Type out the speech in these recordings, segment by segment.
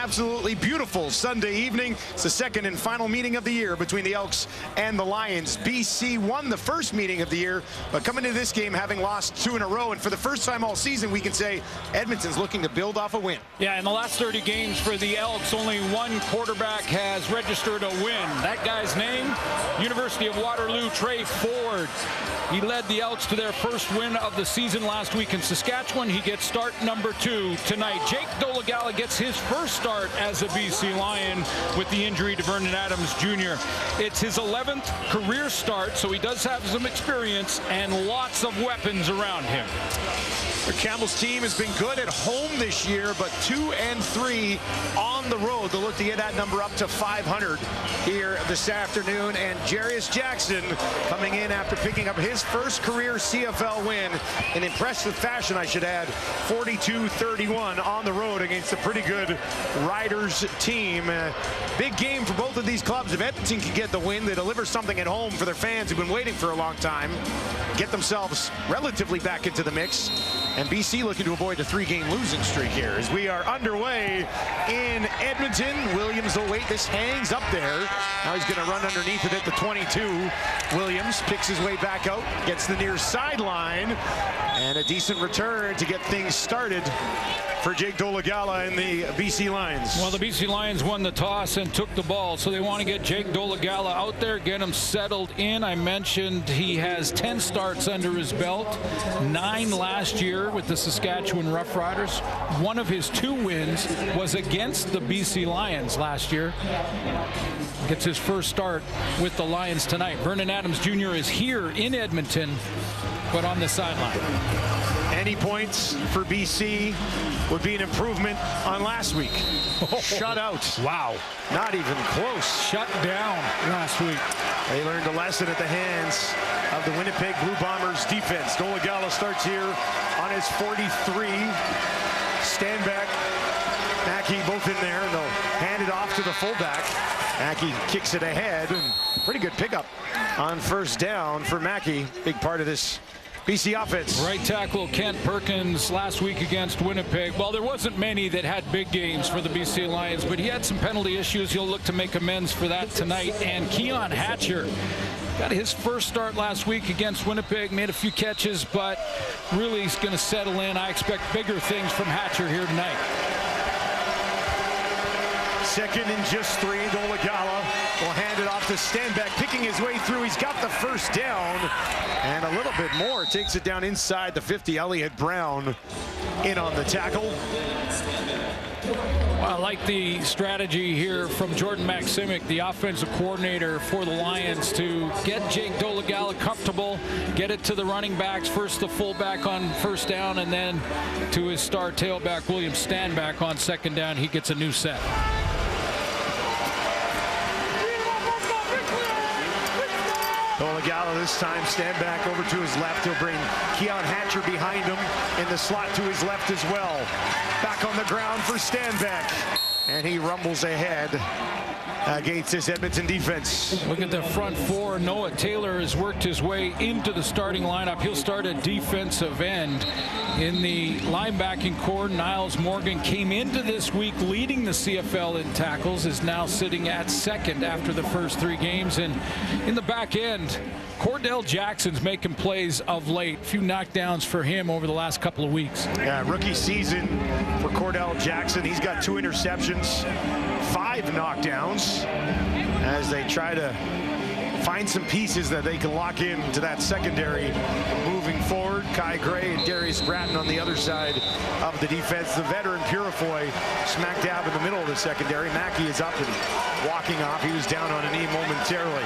absolutely beautiful Sunday evening. It's the second and final meeting of the year between the Elks and the Lions. BC won the first meeting of the year, but coming into this game having lost 2 in a row, and for the first time all season we can say Edmonton's looking to build off a win. Yeah, in the last 30 games for the Elks, only one quarterback has registered a win. That guy's name, University of Waterloo, Trey Ford. He led the Elks to their first win of the season last week in Saskatchewan. He gets start number 2 tonight. Jake Dolegala gets his first start as a BC Lion with the injury to Vernon Adams Jr. It's his 11th career start, so he does have some experience and lots of weapons around him. The Campbell's team has been good at home this year, but 2-3 on the road. They'll look to get that number up to 500 here this afternoon. And Jarius Jackson coming in after picking up his first career CFL win in impressive fashion, I should add. 42-31 on the road against a pretty good Riders team. Big game for both of these clubs. If Edmonton can get the win, they deliver something at home for their fans who've been waiting for a long time. Get themselves relatively back into the mix. And BC looking to avoid a 3-game losing streak here as we are underway in Edmonton. Williams will wait. This hangs up there. Now he's going to run underneath it at the 22. Williams picks his way back out, gets the near sideline, and a decent return to get things started for Jake Dolegala and the BC Lions. Well, the BC Lions won the toss and took the ball, so they want to get Jake Dolegala out there, get him settled in. I mentioned he has 10 starts under his belt, 9 last year with the Saskatchewan Roughriders. One of his 2 wins was against the BC Lions last year. Gets his first start with the Lions tonight. Vernon Adams Jr. is here in Edmonton, but on the sideline. Any points for BC would be an improvement on last week. Shut out. Wow. Not even close. Shut down last week. They learned a lesson at the hands of the Winnipeg Blue Bombers defense. Dolegala starts here on his 43. Stand back. Mackey both in there, and they'll hand it off to the fullback. Mackey kicks it ahead, and pretty good pickup on first down for Mackey. Big part of this BC offense. Right tackle Kent Perkins last week against Winnipeg. Well, there wasn't many that had big games for the BC Lions, but he had some penalty issues. He'll look to make amends for that tonight. And Keon Hatcher got his first start last week against Winnipeg, made a few catches, but really he's going to settle in. I expect bigger things from Hatcher here tonight. Second and just 3. Dolegala will hand it off to Stanback, picking his way through. He's got the first down and a little bit more. Takes it down inside the 50. Elliott Brown in on the tackle. Well, I like the strategy here from Jordan Maksimic, the offensive coordinator for the Lions, to get Jake Dolegala comfortable, get it to the running backs, first the fullback on first down, and then to his star tailback, William Stanback, on second down. He gets a new set. Dolegala this time, stand back over to his left. He'll bring Keon Hatcher behind him in the slot to his left as well. Back on the ground for Stanback. And he rumbles ahead against this Edmonton defense. Look at the front 4. Noah Taylor has worked his way into the starting lineup. He'll start at defensive end. In the linebacking core, Niles Morgan came into this week leading the CFL in tackles, is now sitting at second after the first 3 games. And in the back end, Cordell Jackson's making plays of late. A few knockdowns for him over the last couple of weeks. Yeah, rookie season for Cordell Jackson. He's got 2 interceptions, 5 knockdowns as they try to find some pieces that they can lock in to that secondary moving forward. Kai Gray and Darius Bratton on the other side of the defense. The veteran Purifoy smack dab in the middle of the secondary. Mackey is up and walking off. He was down on a knee momentarily.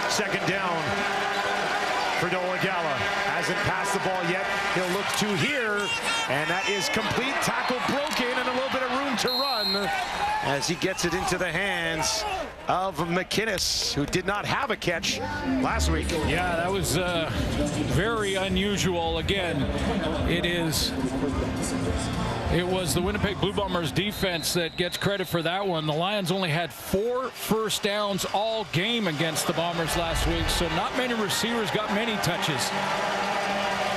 Second down for Dolegala. Hasn't passed the ball yet. He'll look to here, and that is complete. Tackle broken and a little bit of room to run as he gets it into the hands of McInnes, who did not have a catch last week. Yeah, that was very unusual. Again, it was the Winnipeg Blue Bombers defense that gets credit for that one. The Lions only had 4 first downs all game against the Bombers last week, so not many receivers got many touches.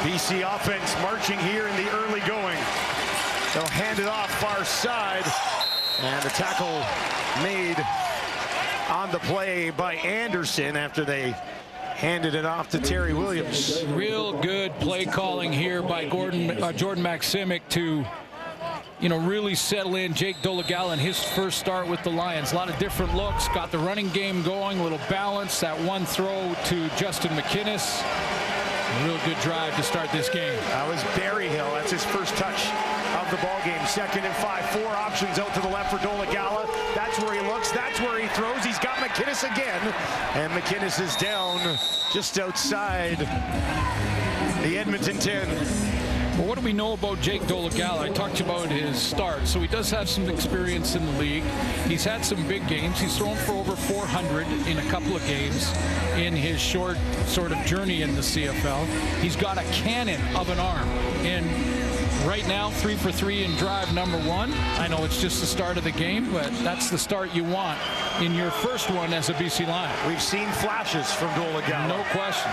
BC offense marching here in the early going. They'll hand it off far side. And the tackle made on the play by Anderson after they handed it off to Terry Williams. Real good play calling here by Jordan Maksimic to, really settle in Jake Dolegala in his first start with the Lions. A lot of different looks, got the running game going, a little balance. That one throw to Justin McInnes. A real good drive to start this game. That was Berryhill. That's his first touch of the ball game. 2nd and 5. 4 options out to the left for Dolegala. That's where he looks. That's where he throws. He's got McInnes again. And McInnes is down just outside the Edmonton 10. Well, what do we know about Jake Dolegala? I talked about his start. So he does have some experience in the league. He's had some big games. He's thrown for over 400 in a couple of games in his short sort of journey in the CFL. He's got a cannon of an arm. And right now, 3 for 3 in drive number 1. I know it's just the start of the game, but that's the start you want in your first one as a BC Lion. We've seen flashes from Dolegala. No question.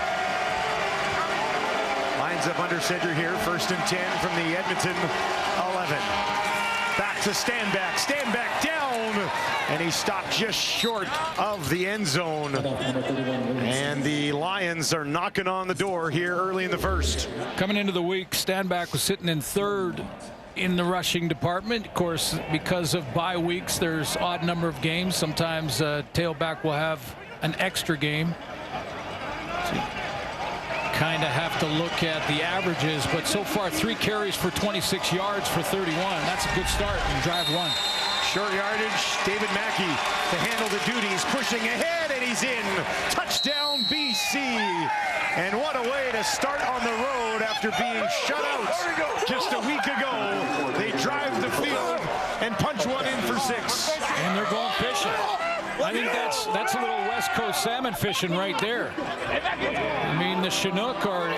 Lines up under center here. 1st and 10 from the Edmonton 11. Back to Stanback down, and he stopped just short of the end zone. And the Lions are knocking on the door here early in the first. Coming into the week, Stanback was sitting in 3rd in the rushing department. Of course, because of bye weeks, there's odd number of games. Sometimes tailback will have an extra game. So kind of have to look at the averages, but so far 3 carries for 26 yards for 31. That's a good start in drive 1. Short yardage, David Mackey to handle the duties, pushing ahead, and he's in. Touchdown BC. And what a way to start on the road after being shut out just a week ago. They drive the field and punch one in for 6. And they're going fishing. I think that's a little West Coast salmon fishing right there. I mean, the Chinook, or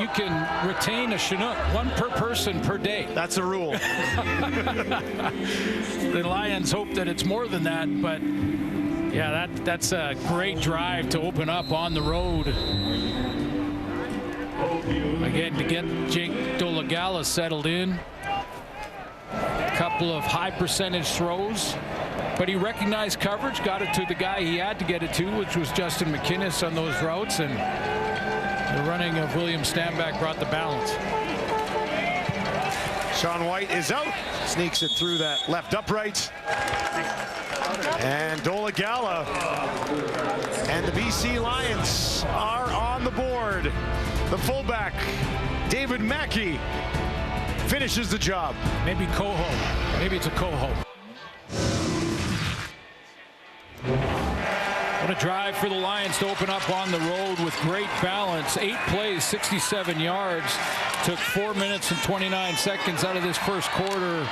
you can retain a Chinook, 1 per person per day. That's a rule. The Lions hope that it's more than that, but yeah, that's a great drive to open up on the road. Again, to get Jake Dolegala settled in. A couple of high percentage throws, but he recognized coverage, got it to the guy he had to get it to, which was Justin McInnes on those routes, and the running of William Stanback brought the balance. Sean White is out, sneaks it through that left upright. And Dolegala and the BC Lions are on the board. The fullback, David Mackey, finishes the job. Maybe Coho. Maybe it's a Coho. What a drive for the Lions to open up on the road with great balance. 8 plays, 67 yards. Took 4 minutes and 29 seconds out of this first quarter.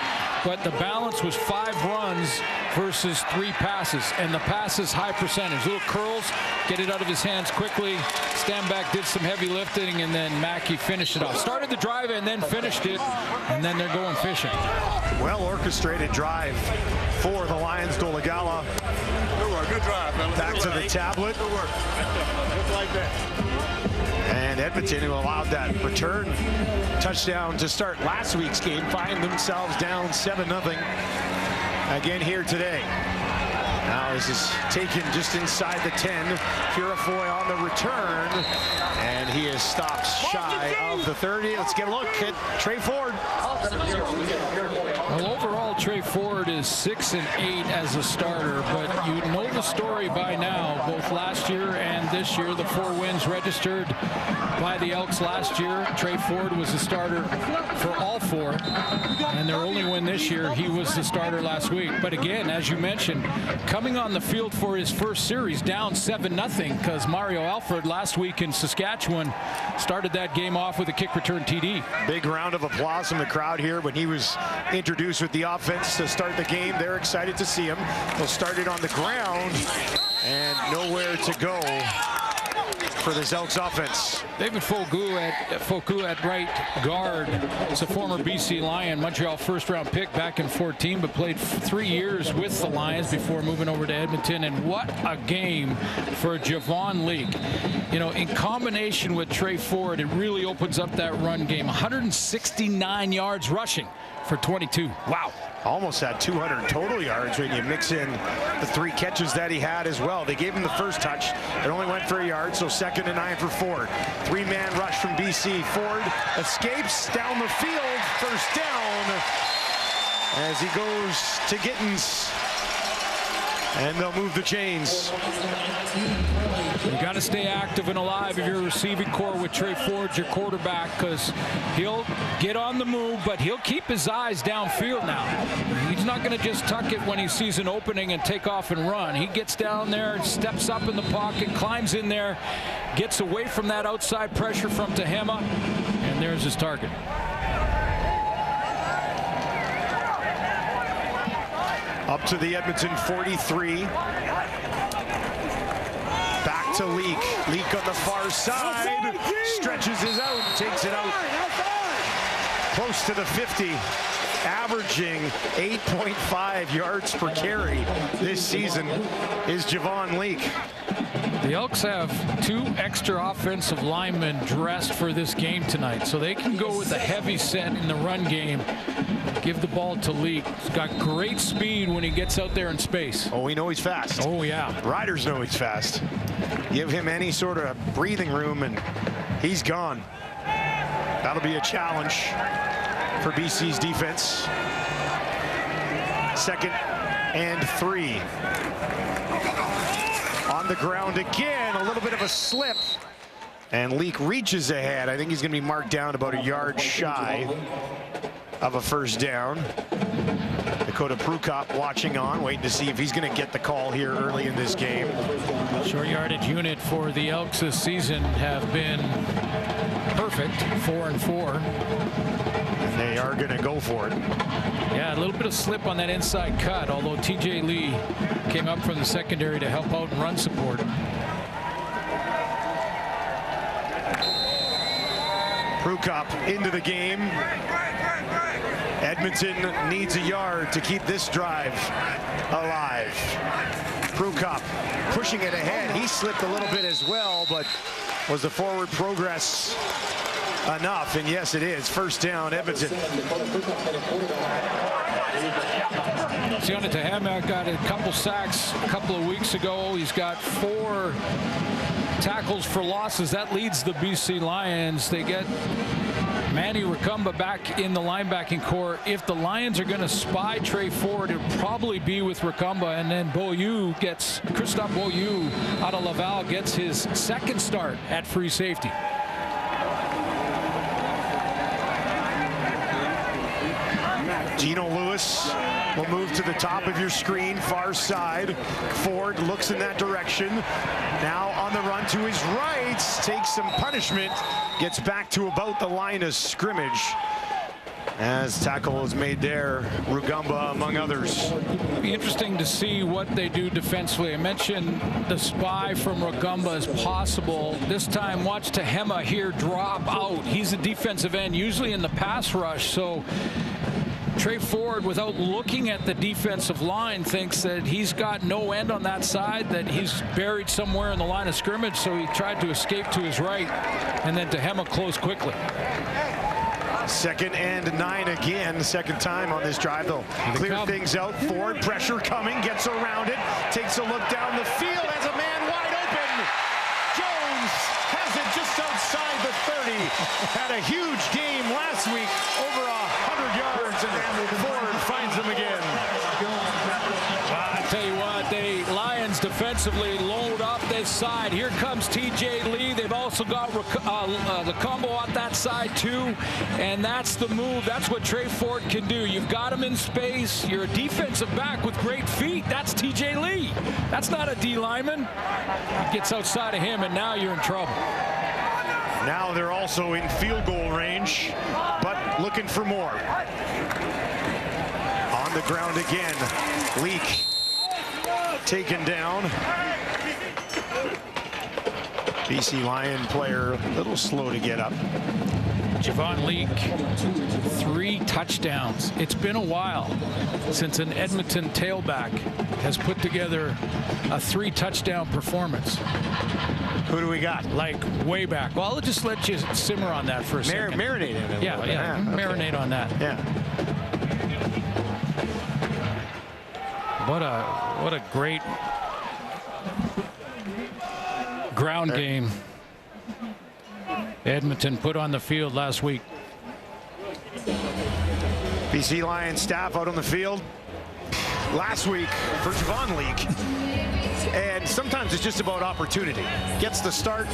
But the balance was 5 runs versus 3 passes. And the passes, high percentage. Little curls, get it out of his hands quickly. Stanback did some heavy lifting, and then Mackey finished it off. Started the drive and then finished it. And then they're going fishing. Well orchestrated drive for the Lions. Dolegala. Good work. Good drive, man. Back to the tablet. Good work. Just like that. And Edmonton, who allowed that return touchdown to start last week's game, find themselves down 7-0 again here today. Now this is taken just inside the 10. Purifoy on the return, and he is stopped shy of the 30. Let's get a look at Trey Ford. Well, overall, Trey Ford is 6-8 as a starter, but you know the story by now. Both last year and this year, the 4 wins registered by the Elks last year. Trey Ford was the starter for all 4, and their only win this year, he was the starter last week. But again, as you mentioned, coming on the field for his first series, down 7-0, because Mario Alford last week in Saskatchewan started that game off with a kick return TD. Big round of applause from the crowd here when he was introduced with the offense to start the game. They're excited to see him. He'll start it on the ground, and nowhere to go for this Elks offense. David Foku at right guard. It's a former BC Lion, Montreal first-round pick back in 14, but played 3 years with the Lions before moving over to Edmonton. And what a game for Javon Leake. You know, in combination with Trey Ford, it really opens up that run game. 169 yards rushing for 22. Wow. Almost had 200 total yards when you mix in the 3 catches that he had as well. They gave him the first touch. It only went for a yard, so 2nd and 9 for Ford. 3-man rush from BC. Ford escapes down the field. First down as he goes to Gittins. And they'll move the chains. You got to stay active and alive if you're a receiving core with Trey Ford, your quarterback, because he'll get on the move, but he'll keep his eyes downfield now. He's not going to just tuck it when he sees an opening and take off and run. He gets down there, steps up in the pocket, climbs in there, gets away from that outside pressure from Tehema, and there's his target. Up to the Edmonton 43. Back to Leak. Leak on the far side. Stretches it out, takes it out. Close to the 50. Averaging 8.5 yards per carry this season is Javon Leak. The Elks have 2 extra offensive linemen dressed for this game tonight, so they can go with a heavy set in the run game. Give the ball to Leak. He's got great speed when he gets out there in space. Oh, we know he's fast. Oh, yeah. Riders know he's fast. Give him any sort of breathing room, and he's gone. That'll be a challenge for BC's defense. 2nd and 3. On the ground again, a little bit of a slip. And Leak reaches ahead. I think he's going to be marked down about a yard shy of a first down. Dakota Prukop watching on, waiting to see if he's going to get the call here early in this game. Short yardage unit for the Elks this season have been perfect, 4-4. And they are going to go for it. Yeah, a little bit of slip on that inside cut, although TJ Lee came up from the secondary to help out and run support. Prukop into the game. Edmonton needs a yard to keep this drive alive. Prukop pushing it ahead. He slipped a little bit as well, but was the forward progress enough? And yes, it is. First down, Edmonton. Sione Tehema got a couple sacks a couple of weeks ago. He's got 4 tackles for losses. That leads the BC Lions. They get Manny Ricumba back in the linebacking core. If the Lions are going to spy Trey Ford, it'll probably be with Ricumba, and then Christophe Beaulieu out of Laval gets his 2nd start at free safety. Gino Lewis will move to the top of your screen, far side. Ford looks in that direction. Now on the run to his right, takes some punishment, gets back to about the line of scrimmage. As tackle is made there, Rugamba among others. It'll be interesting to see what they do defensively. I mentioned the spy from Rugamba is possible. This time, watch Tehema here drop out. He's a defensive end, usually in the pass rush, so Trey Ford, without looking at the defensive line, thinks that he's got no end on that side, that he's buried somewhere in the line of scrimmage, so he tried to escape to his right, and then Tehema closed quickly. 2nd and 9 again, 2nd time on this drive. They'll clear things out. Ford, pressure coming, gets around it, takes a look down the field, has a man wide open. Jones has it just outside the 30. Had a huge game last week, over 100 yards, and Ford finds him again. I tell you what, the Lions defensively load up this side. Here comes TJ Lee. They've also got the combo on that side too, and that's the move. That's what Trey Ford can do. You've got him in space. You're a defensive back with great feet. That's TJ Lee. That's not a D lineman. Gets outside of him, and now you're in trouble. Now they're also in field goal range, but looking for more. On the ground again, Leak taken down. BC Lion player a little slow to get up. Javon Leake, 3 touchdowns. It's been a while since an Edmonton tailback has put together a 3-touchdown performance. Who do we got? Like way back. Well, I'll just let you simmer on that for a second. Marinate in it. Yeah, marinate on that. Yeah. What a great ground game Edmonton put on the field last week. BC Lions staff out on the field last week for Javon Leake. And sometimes it's just about opportunity. Gets the start,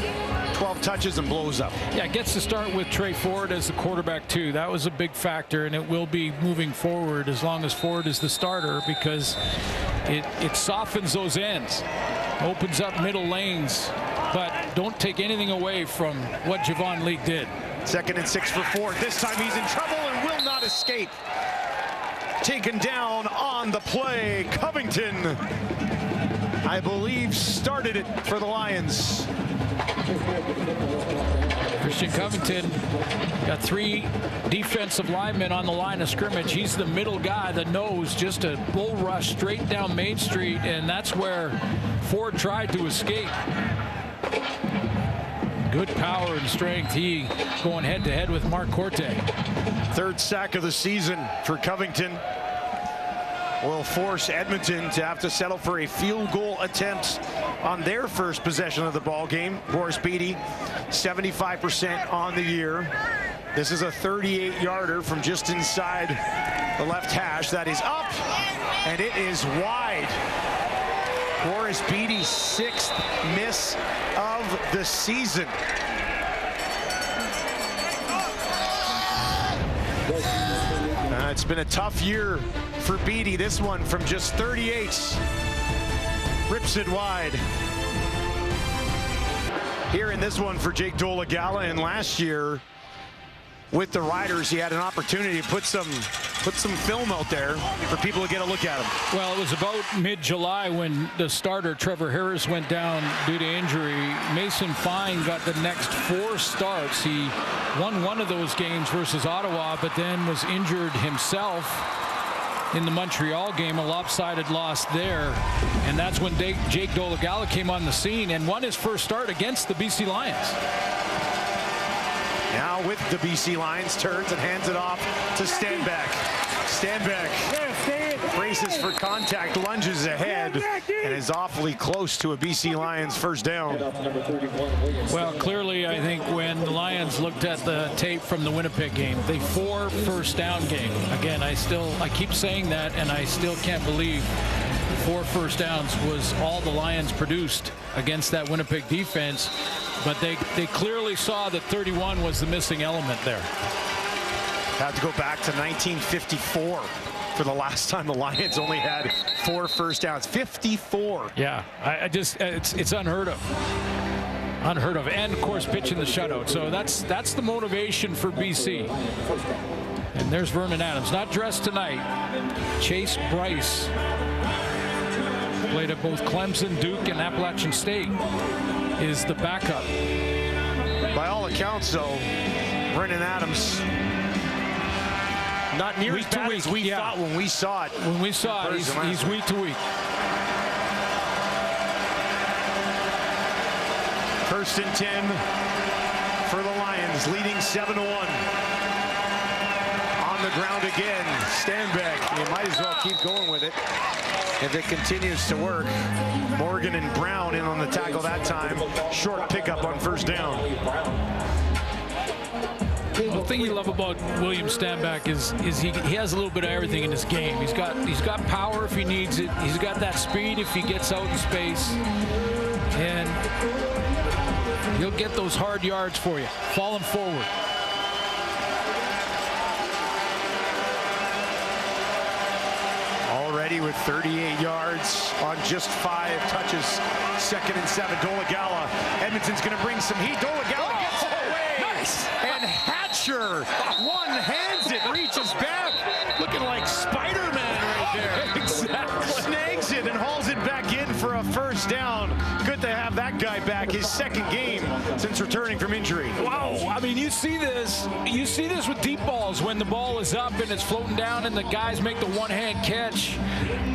12 touches, and blows up. Yeah, gets to start with Trey Ford as the quarterback, too. That was a big factor, and it will be moving forward as long as Ford is the starter, because it softens those ends, opens up middle lanes, but don't take anything away from what Javon Leake did. 2nd and 6 for Ford. This time he's in trouble and will not escape. Taken down on the play. Covington, I believe, started it for the Lions. Christian Covington got 3 defensive linemen on the line of scrimmage. He's the middle guy, the nose, just a bull rush straight down Main Street, and that's where Ford tried to escape. Good power and strength. He going head-to-head with Mark Corte. 3rd sack of the season for Covington. Will force Edmonton to have to settle for a field goal attempt on their first possession of the ball game. Boris Beatty, 75% on the year. This is a 38-yarder from just inside the left hash. That is up, and it is wide. Boris Beatty's 6th miss of the season. It's been a tough year for Beatty. This one from just 38 rips it wide. Here in this one for Jake Dolegala, and last year with the Riders, he had an opportunity to put some film out there for people to get a look at him. Well, it was about mid-July when the starter, Trevor Harris, went down due to injury. Mason Fine got the next 4 starts. He won one of those games versus Ottawa, but then was injured himself in the Montreal game, a lopsided loss there. And that's when Jake Dolegala came on the scene and won his first start against the BC Lions. Now with the BC Lions, turns and hands it off to Stanback. Stanback braces for contact, lunges ahead, and is awfully close to a BC Lions first down. Well, clearly, I think when the Lions looked at the tape from the Winnipeg game, the 4 first down game. Again, I keep saying that, and I still can't believe 4 first downs was all the Lions produced against that Winnipeg defense. But they clearly saw that 31 was the missing element there. Had to go back to 1954 for the last time the Lions only had 4 first downs. 54. Yeah, it's unheard of. Unheard of. And of course pitching the shutout. So that's the motivation for BC. And there's Vernon Adams, not dressed tonight. Chase Bryce played at both Clemson, Duke, and Appalachian State, is the backup. By all accounts, though, Vernon Adams not near as bad as we thought when we saw it. When we saw it, he's week to week. 1st and 10 for the Lions, leading 7-1. On the ground again, Stanback. You might as well keep going with it if it continues to work. Morgan and Brown in on the tackle that time. Short pickup on first down. The thing you love about William Stanback is he has a little bit of everything in his game. He's got power if he needs it. He's got that speed if he gets out in space, and he'll get those hard yards for you, falling forward. Already with 38 yards on just 5 touches. 2nd and 7. Dolegala. Edmonton's going to bring some heat. Dolegala gets it away. Nice. And Hatcher one-hands it, reaches back, looking like Spider-Man right there. Exactly. Snags it and hauls it back in for a first down. Good to have that guy back. His second game since returning from injury. Wow, I mean, you see this with deep balls when the ball is up and it's floating down and the guys make the one-hand catch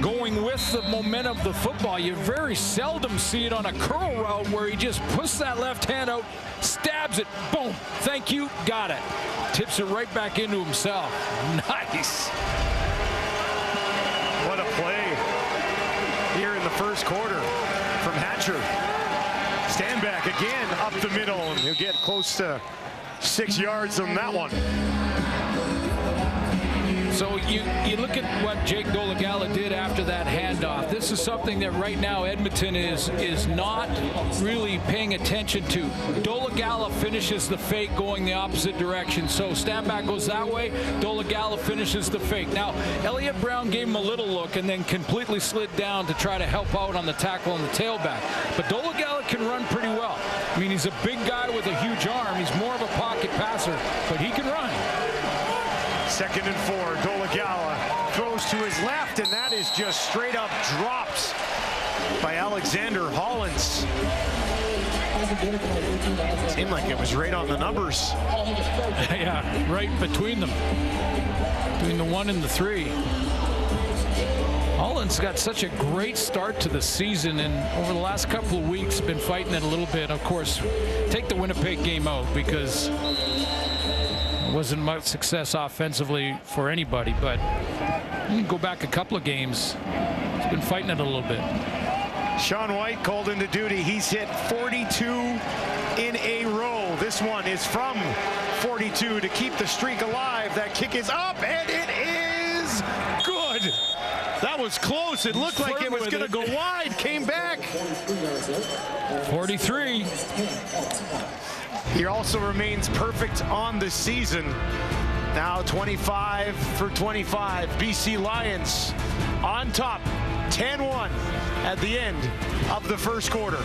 going with the momentum of the football. You very seldom see it on a curl route where he just puts that left hand out, stabs it, boom, thank you, got it. Tips it right back into himself. Nice. What a play here in the first quarter from Hatcher. Stand back again up the middle, and he'll get close to 6 yards on that one. So you look at what Jake Dolegala did after that handoff. This is something that right now Edmonton is not really paying attention to. Dolegala finishes the fake going the opposite direction. So Stanback goes that way. Dolegala finishes the fake. Now, Elliott Brown gave him a little look and then completely slid down to try to help out on the tackle on the tailback. But Dolegala can run pretty well. I mean, he's a big guy with a huge arm. He's more of a pocket passer, but he can run. 2nd and 4. Dolegala throws to his left, and that is just straight up drops by Alexander Hollins. Seemed like it was right on the numbers. Yeah, right between them. Between the 1 and the 3. Hollins got such a great start to the season, and over the last couple of weeks been fighting it a little bit. Of course, take the Winnipeg game out because wasn't much success offensively for anybody, but you can go back a couple of games. He's been fighting it a little bit. Sean White called into duty. He's hit 42 in a row. This one is from 42 to keep the streak alive. That kick is up, and it is good. That was close. It looked like it was going to go wide. Came back. 43. He also remains perfect on the season. Now 25 for 25. BC Lions on top, 10-1 at the end of the first quarter.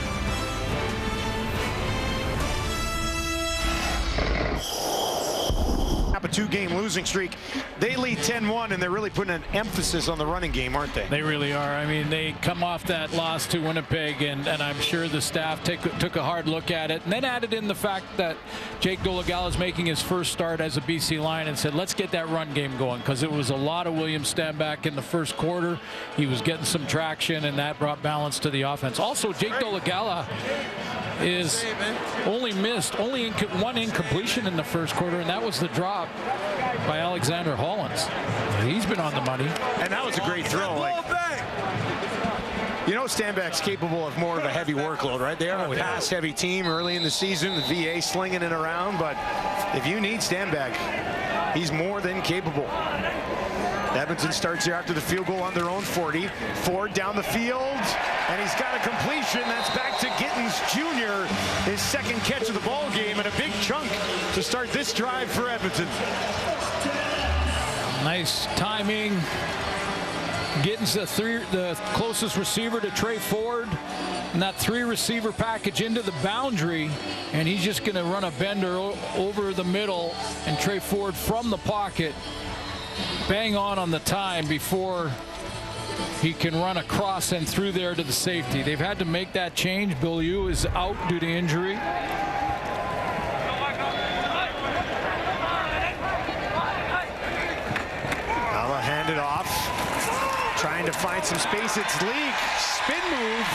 A 2-game losing streak. They lead 10-1, and they're really putting an emphasis on the running game, aren't they? They really are. I mean, they come off that loss to Winnipeg, and I'm sure the staff took a hard look at it, and then added in the fact that Jake Dolegala is making his first start as a BC Lion and said, let's get that run game going, because it was a lot of William Stanback in the first quarter. He was getting some traction, and that brought balance to the offense. Also, Jake Dolegala is only one incompletion in the first quarter, and that was the drop by Alexander Hollins. He's been on the money. And that was a great throw. You know, Stanback's capable of more of a heavy workload, right? They are a pass-heavy team early in the season, the VA slinging it around, but if you need Stanback, he's more than capable. Edmonton starts here after the field goal on their own 40. Ford down the field, and he's got a completion. That's back to Gittins Jr., his second catch of the ball game, and a big chunk to start this drive for Edmonton. Nice timing. Gittins the closest receiver to Trey Ford, and that 3-receiver package into the boundary, and he's just going to run a bender over the middle, and Trey Ford from the pocket bang on the time before he can run across and through there to the safety. They've had to make that change. Bill Yu is out due to injury. I'll hand it off. Trying to find some space. It's Leak. Spin move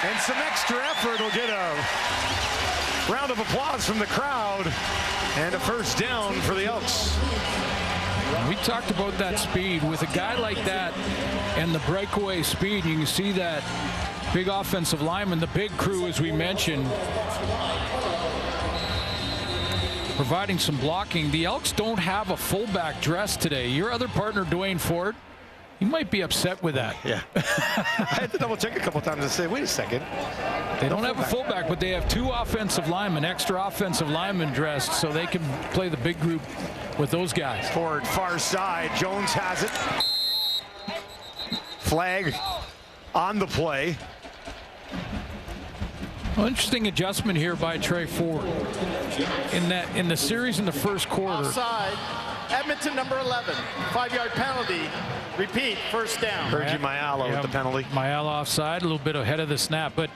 and some extra effort will get a round of applause from the crowd and a first down for the Elks. We talked about that speed. With a guy like that and the breakaway speed, you can see that big offensive lineman, the big crew, as we mentioned, providing some blocking. The Elks don't have a fullback dress today. Your other partner, Dwayne Ford, he might be upset with that. Yeah. I had to double check a couple times and say, wait a second. They don't have a fullback, but they have 2 offensive linemen, extra offensive linemen dressed, so they can play the big group with those guys. Ford far side. Jones has it. Flag on the play. Well, interesting adjustment here by Trey Ford. In the series in the first quarter, Edmonton number 11, 5-yard penalty. Repeat, first down. Virgie Mayala with the penalty. Mayala offside, a little bit ahead of the snap. But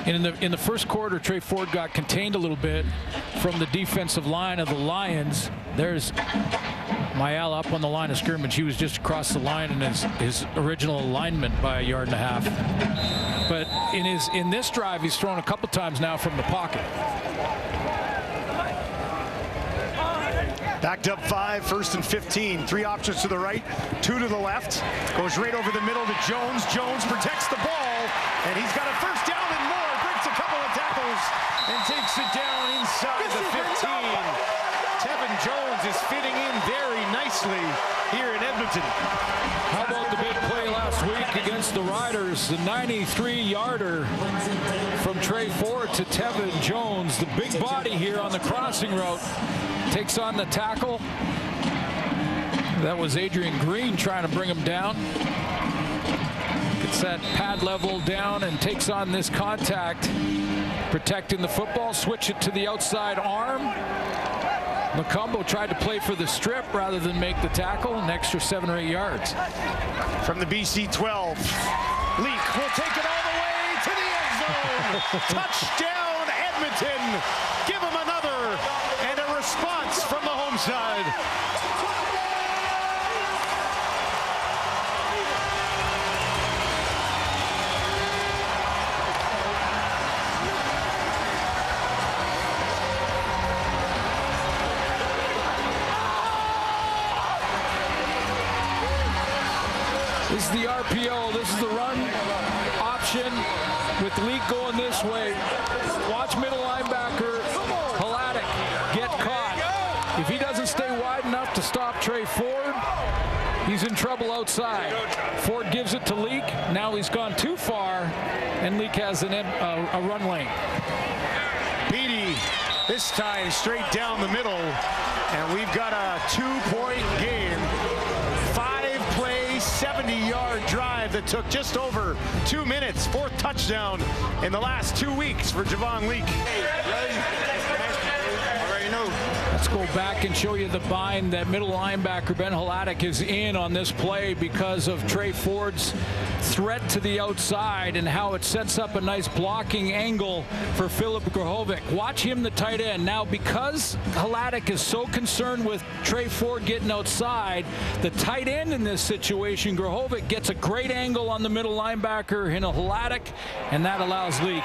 in the first quarter, Trey Ford got contained a little bit from the defensive line of the Lions. There's Mayala up on the line of scrimmage. He was just across the line in his original alignment by 1.5 yards. But in this drive, he's thrown a couple times now from the pocket. Backed up 5, 1st and 15. 3 options to the right, 2 to the left. Goes right over the middle to Jones. Jones protects the ball, and he's got a first down and more. Breaks a couple of tackles and takes it down inside the 15. Tevin Jones is fitting in very nicely here in Edmonton. How about the big play last week against the Riders? The 93-yarder from Trey Ford to Tevin Jones. The big body here on the crossing route. Takes on the tackle. That was Adrian Green trying to bring him down. Gets that pad level down and takes on this contact. Protecting the football. Switch it to the outside arm. Macumbo tried to play for the strip rather than make the tackle. An extra 7 or 8 yards. From the BC 12. Leak will take it all the way to the end zone. Touchdown, Edmonton. Give him another. And a response from the home side. This is the RPO. This is the run option with Leak going this way. Watch middle linebacker Haladic get caught. If he doesn't stay wide enough to stop Trey Ford, he's in trouble outside. Ford gives it to Leak. Now he's gone too far, and Leak has a run lane. Beatty this time straight down the middle, and we've got a 2-point game. 5-play, 70-yard drive that took just over 2 minutes. 4th touchdown in the last 2 weeks for Javon Leak. Let's go back and show you the bind that middle linebacker Ben Haladic is in on this play because of Trey Ford's threat to the outside and how it sets up a nice blocking angle for Philip Grahovic. Watch him, the tight end. Now, because Haladic is so concerned with Trey Ford getting outside, the tight end in this situation, Grahovic, gets a great angle on the middle linebacker in a Haladic, and that allows Leak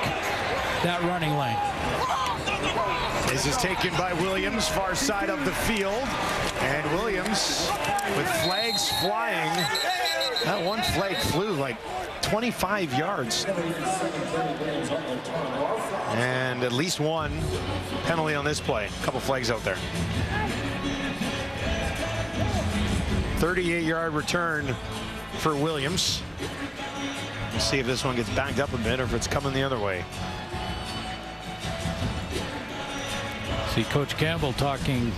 that running lane. This is taken by Williams, far side of the field. And Williams with flags flying. That one flag flew like 25 yards. And at least one penalty on this play. A couple flags out there. 38-yard return for Williams. Let's see if this one gets backed up a bit or if it's coming the other way. See Coach Campbell talking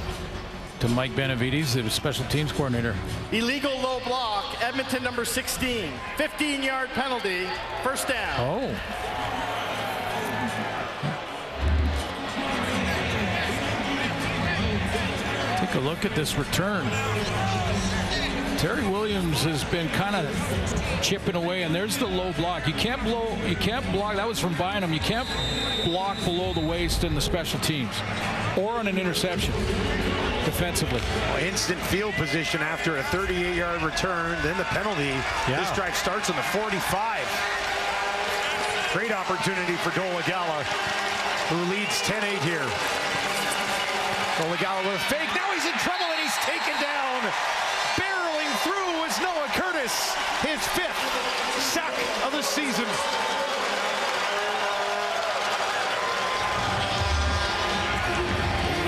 to Mike Benavides, the special teams coordinator. Illegal low block, Edmonton number 16. 15-yard penalty, first down. Oh. Take a look at this return. Terry Williams has been kind of chipping away, and there's the low block. You can't block. That was from Bynum. You can't block below the waist in the special teams or on an interception defensively. Instant field position after a 38-yard return, then the penalty. Yeah. This drive starts on the 45. Great opportunity for Dolegala, who leads 10-8 here. Dolegala with a fake. Now he's in trouble, and he's taken down. Barreling through is Noah Curtis, his 5th sack of the season.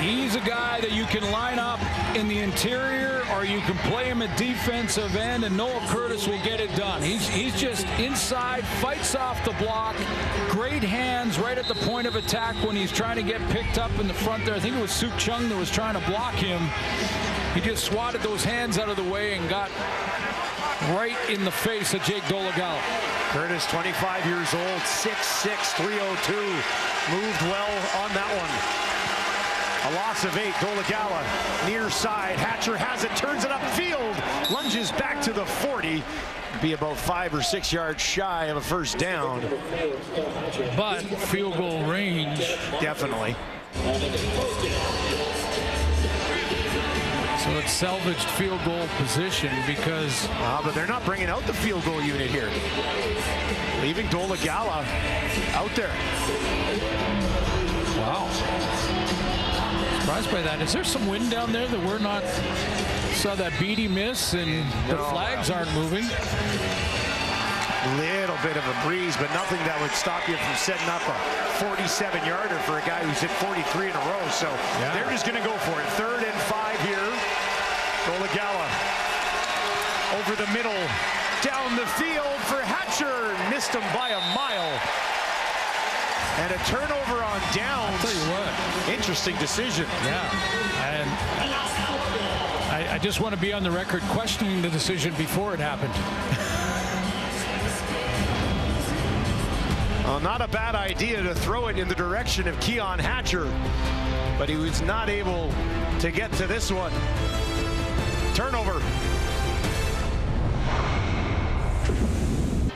He's a guy that you can line up in the interior, or you can play him at defensive end, and Noah Curtis will get it done. He's just inside, fights off the block, great hands right at the point of attack when he's trying to get picked up in the front there. I think it was Suk Chung that was trying to block him. He just swatted those hands out of the way and got right in the face of Jake Dolegala. Curtis, 25 years old, 6'6", 302. Moved well on that one. A loss of 8. Dolegala near side. Hatcher has it, turns it upfield, lunges back to the 40. Be about 5 or 6 yards shy of a first down. But field goal range. Definitely. So it's salvaged field goal position because. But they're not bringing out the field goal unit here. Leaving Dolegala out there. Wow. Surprised by that. Is there some wind down there that we're not? Saw that Beatty miss and the flags aren't moving. Little bit of a breeze, but nothing that would stop you from setting up a 47-yarder for a guy who's hit 43 in a row. So they're just going to go for it. 3rd and 5 here. Dolegala over the middle, down the field for Hatcher. Missed him by a mile. And a turnover on downs. I'll tell you what. Interesting decision. Yeah. And I just want to be on the record questioning the decision before it happened. Well, not a bad idea to throw it in the direction of Keon Hatcher, but he was not able to get to this one. Turnover.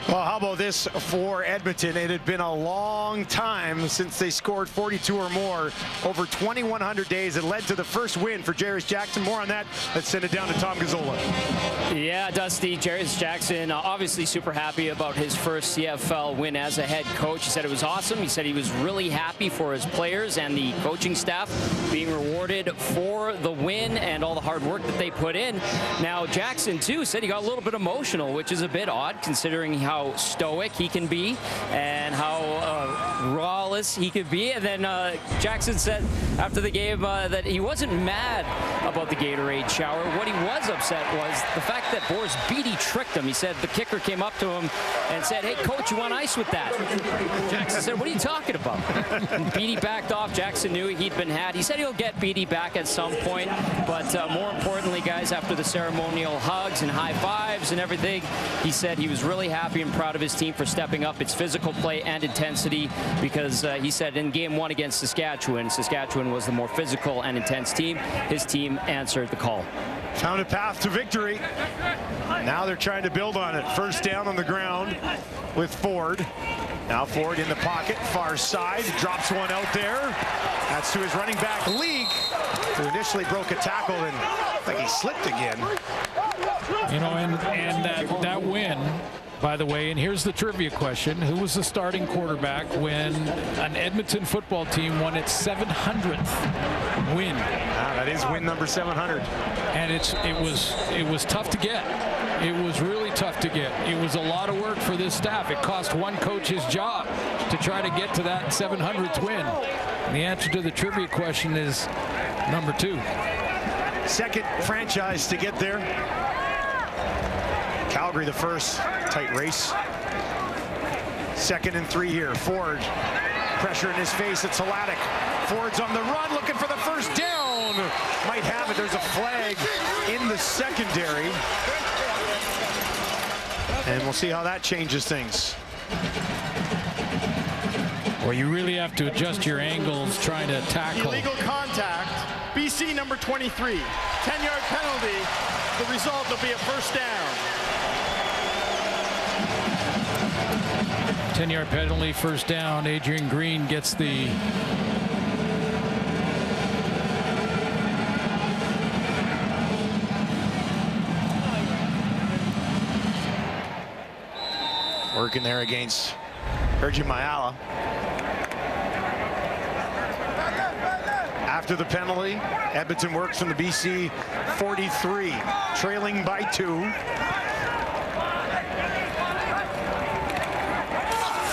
Well, how about this for Edmonton? It had been a long time since they scored 42 or more, over 2,100 days. It led to the first win for Jarius Jackson. More on that. Let's send it down to Tom Gazzola. Yeah, Dusty, Jarius Jackson obviously super happy about his first CFL win as a head coach. He said it was awesome. He said he was really happy for his players and the coaching staff being rewarded for the win and all the hard work that they put in. Now, Jackson, too, said he got a little bit emotional, which is a bit odd considering how stoic he can be and how rawless he could be. And then Jackson said after the game that he wasn't mad about the Gatorade shower. What he was upset was the fact that Boris Beatty tricked him. He said the kicker came up to him and said, "Hey, coach, you want ice with that?" Jackson said, "What are you talking about?" And Beatty backed off. Jackson knew he'd been had. He said he'll get Beatty back at some point. But more importantly, guys, after the ceremonial hugs and high fives and everything, he said he was really happy and proud of his team for stepping up its physical play and intensity because he said in game 1 against Saskatchewan was the more physical and intense team. His team answered the call. Found a path to victory. Now they're trying to build on it. First down on the ground with Ford. Now Ford in the pocket, far side, drops one out there. That's to his running back, League, who initially broke a tackle and I think he slipped again. You know, and that win, by the way, and here's the trivia question. Who was the starting quarterback when an Edmonton football team won its 700th win? That is win number 700. And it was tough to get. It was really tough to get. It was a lot of work for this staff. It cost one coach his job to try to get to that 700th win. And the answer to the trivia question is number 2. Second franchise to get there. Calgary the first. Tight race. 2nd and 3 here. Ford, pressure in his face. It's Hladek. Ford's on the run, looking for the first down. Might have it. There's a flag in the secondary. And we'll see how that changes things. Well, you really have to adjust your angles trying to tackle. Illegal contact. BC number 23. 10-yard penalty. The result will be a first down. 10-yard penalty, first down. Adrian Green gets the working there against Ergin Mayala. After the penalty, Edmonton works from the BC 43, trailing by 2.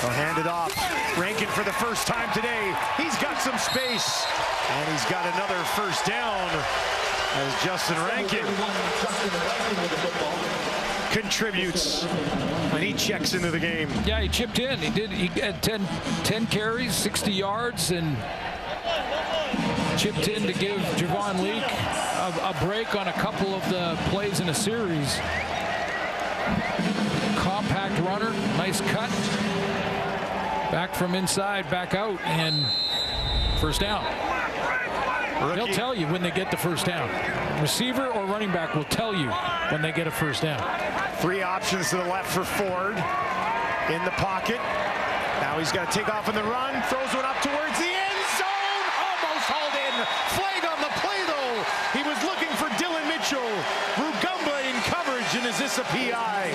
They'll hand it off. Rankin for the first time today. He's got some space, and he's got another first down as Justin Rankin contributes when he checks into the game. Yeah, he chipped in. He had 10 carries, 60 yards, and chipped in to give Javon Leake a break on a couple of the plays in a series. Compact runner, nice cut. Back from inside, back out, and first down. They'll tell you when they get the first down. Receiver or running back will tell you when they get a first down. 3 options to the left for Ford. In the pocket. Now he's got to take off in the run. Throws one up towards the end zone. Almost hauled in. Flag on the play, though. He was looking for Dylan Mitchell. Rugamba in coverage, and is this a PI?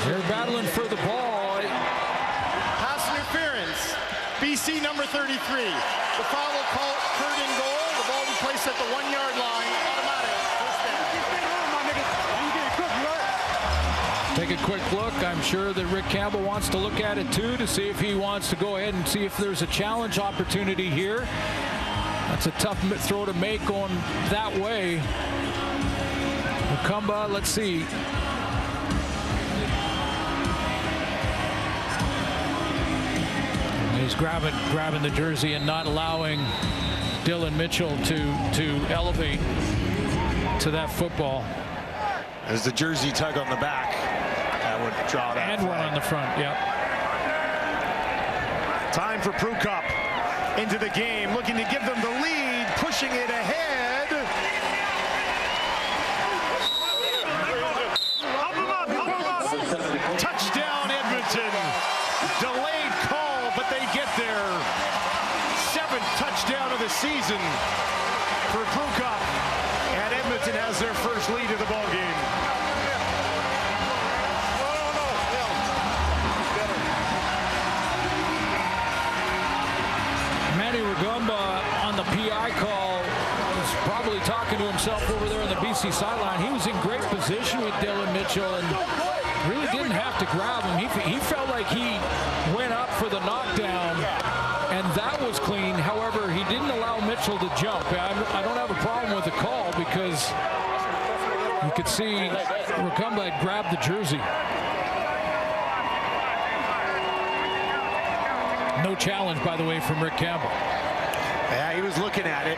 They're battling for the ball. Pass interference. BC number 33. The foul will call third and goal. The ball will be placed at the 1-yard line. Automatic. First down. Take a quick look. I'm sure that Rick Campbell wants to look at it too to see if he wants to go ahead and see if there's a challenge opportunity here. That's a tough throw to make going that way. Rugamba, let's see. He's grabbing the jersey and not allowing Dylan Mitchell to elevate to that football. As the jersey tug on the back, that would draw that. And one on the front, yep. Time for Prukop into the game, looking to give them the lead, pushing it ahead. Touchdown, Edmonton. Delayed call, but they get there. 7th touchdown of the season for Prukop. And Edmonton has their first lead of the ball game. Manny Rugamba on the PI call was probably talking to himself over there on the BC sideline. He was in great position with Dylan Mitchell and really didn't have to grab him. He felt like he went up for the knockdown, and that was clean. However, he didn't allow Mitchell to jump. I don't have a problem with the call because you could see Rugamba had grabbed the jersey. No challenge, by the way, from Rick Campbell. Yeah, he was looking at it.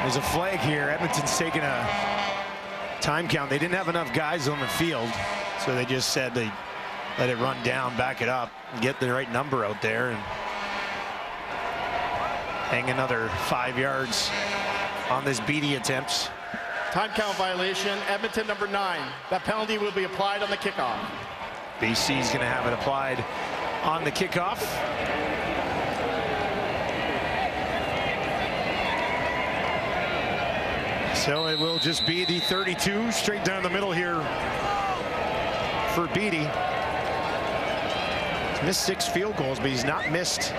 There's a flag here. Edmonton's taking a time count. They didn't have enough guys on the field, so they just said they let it run down, back it up, and get the right number out there and hang another 5 yards on this Beatty attempts. Time count violation. Edmonton number 9. That penalty will be applied on the kickoff. BC's going to have it applied on the kickoff. So it will just be the 32 straight down the middle here for Beatty. He's missed 6 field goals, but he's not missed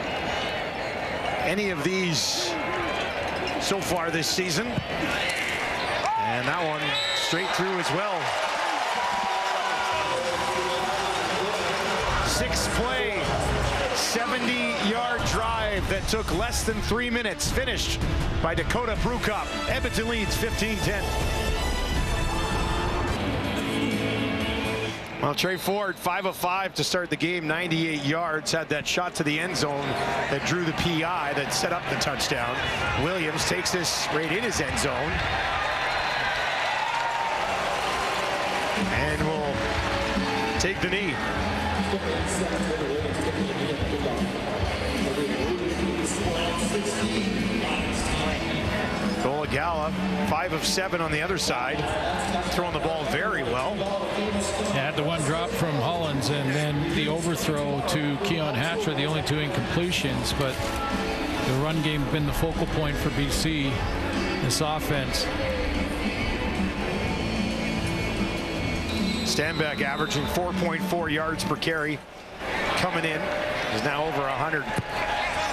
any of these so far this season. And that one straight through as well. 6-play, 70-yard drive that took less than 3 minutes, finished by Dakota Prukop. Edmonton leads 15-10. Well, Trey Ford, 5 of 5 to start the game, 98 yards, had that shot to the end zone that drew the PI that set up the touchdown. Williams takes this right in his end zone. And will take the knee. Golagala, 5 of 7 on the other side, throwing the ball very well. Had the one drop from Hollins and then the overthrow to Keon Hatcher, the only 2 incompletions, but the run game has been the focal point for BC, this offense. Stanback averaging 4.4 yards per carry, coming in. Is now over 100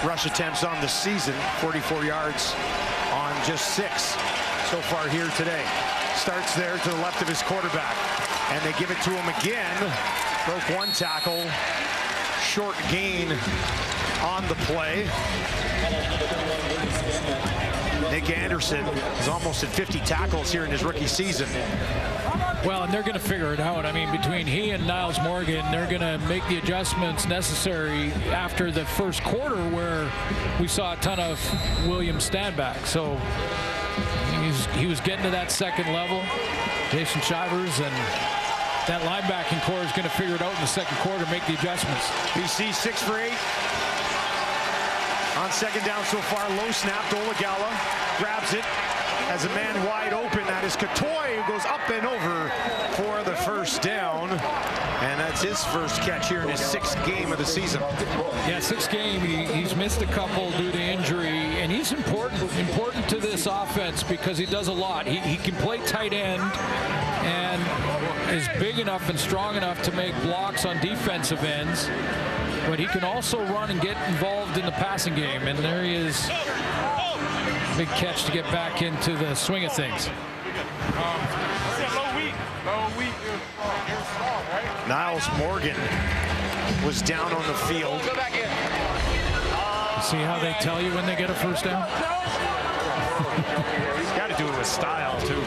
rush attempts on the season, 44 yards on just 6 so far here today. Starts there to the left of his quarterback, and they give it to him again. Broke 1 tackle, short gain on the play. Nick Anderson is almost at 50 tackles here in his rookie season. Well, and they're going to figure it out. I mean, between he and Niles Morgan, they're going to make the adjustments necessary after the first quarter where we saw a ton of William Stanback. So he was getting to that second level. Jason Shivers and that linebacking core is going to figure it out in the second quarter, make the adjustments. BC 6 for 8. On second down so far, low snap. Dolagala grabs it. Has a man wide open. That is Katoy, who goes up and over for the first down. And that's his first catch here in his 6th game of the season. Yeah, 6th game. He's missed a couple due to injury, and he's important to this offense because he does a lot. He can play tight end and is big enough and strong enough to make blocks on defensive ends, but he can also run and get involved in the passing game. And there he is. Big catch to get back into the swing of things. Niles Morgan was down on the field. See how they tell you when they get a first down? He's got to do it with style, too.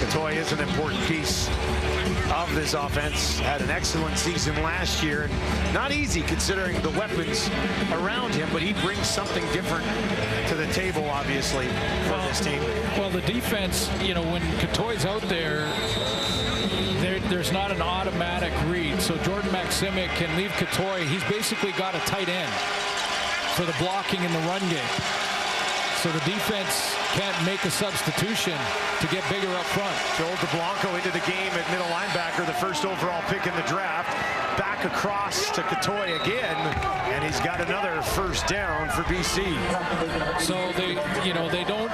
Katoy is an important piece of this offense. Had an excellent season last year. Not easy considering the weapons around him, but he brings something different to the table, obviously, for this team. Well, the defense, you know, when Katoy's out there, there's not an automatic read. So Jordan Maximic can leave Katoy. He's basically got a tight end for the blocking in the run game. So the defense can't make a substitution to get bigger up front. Joel DeBlanco into the game at middle linebacker, the first overall pick in the draft. Back across to Katoy again, and he's got another first down for BC. So they don't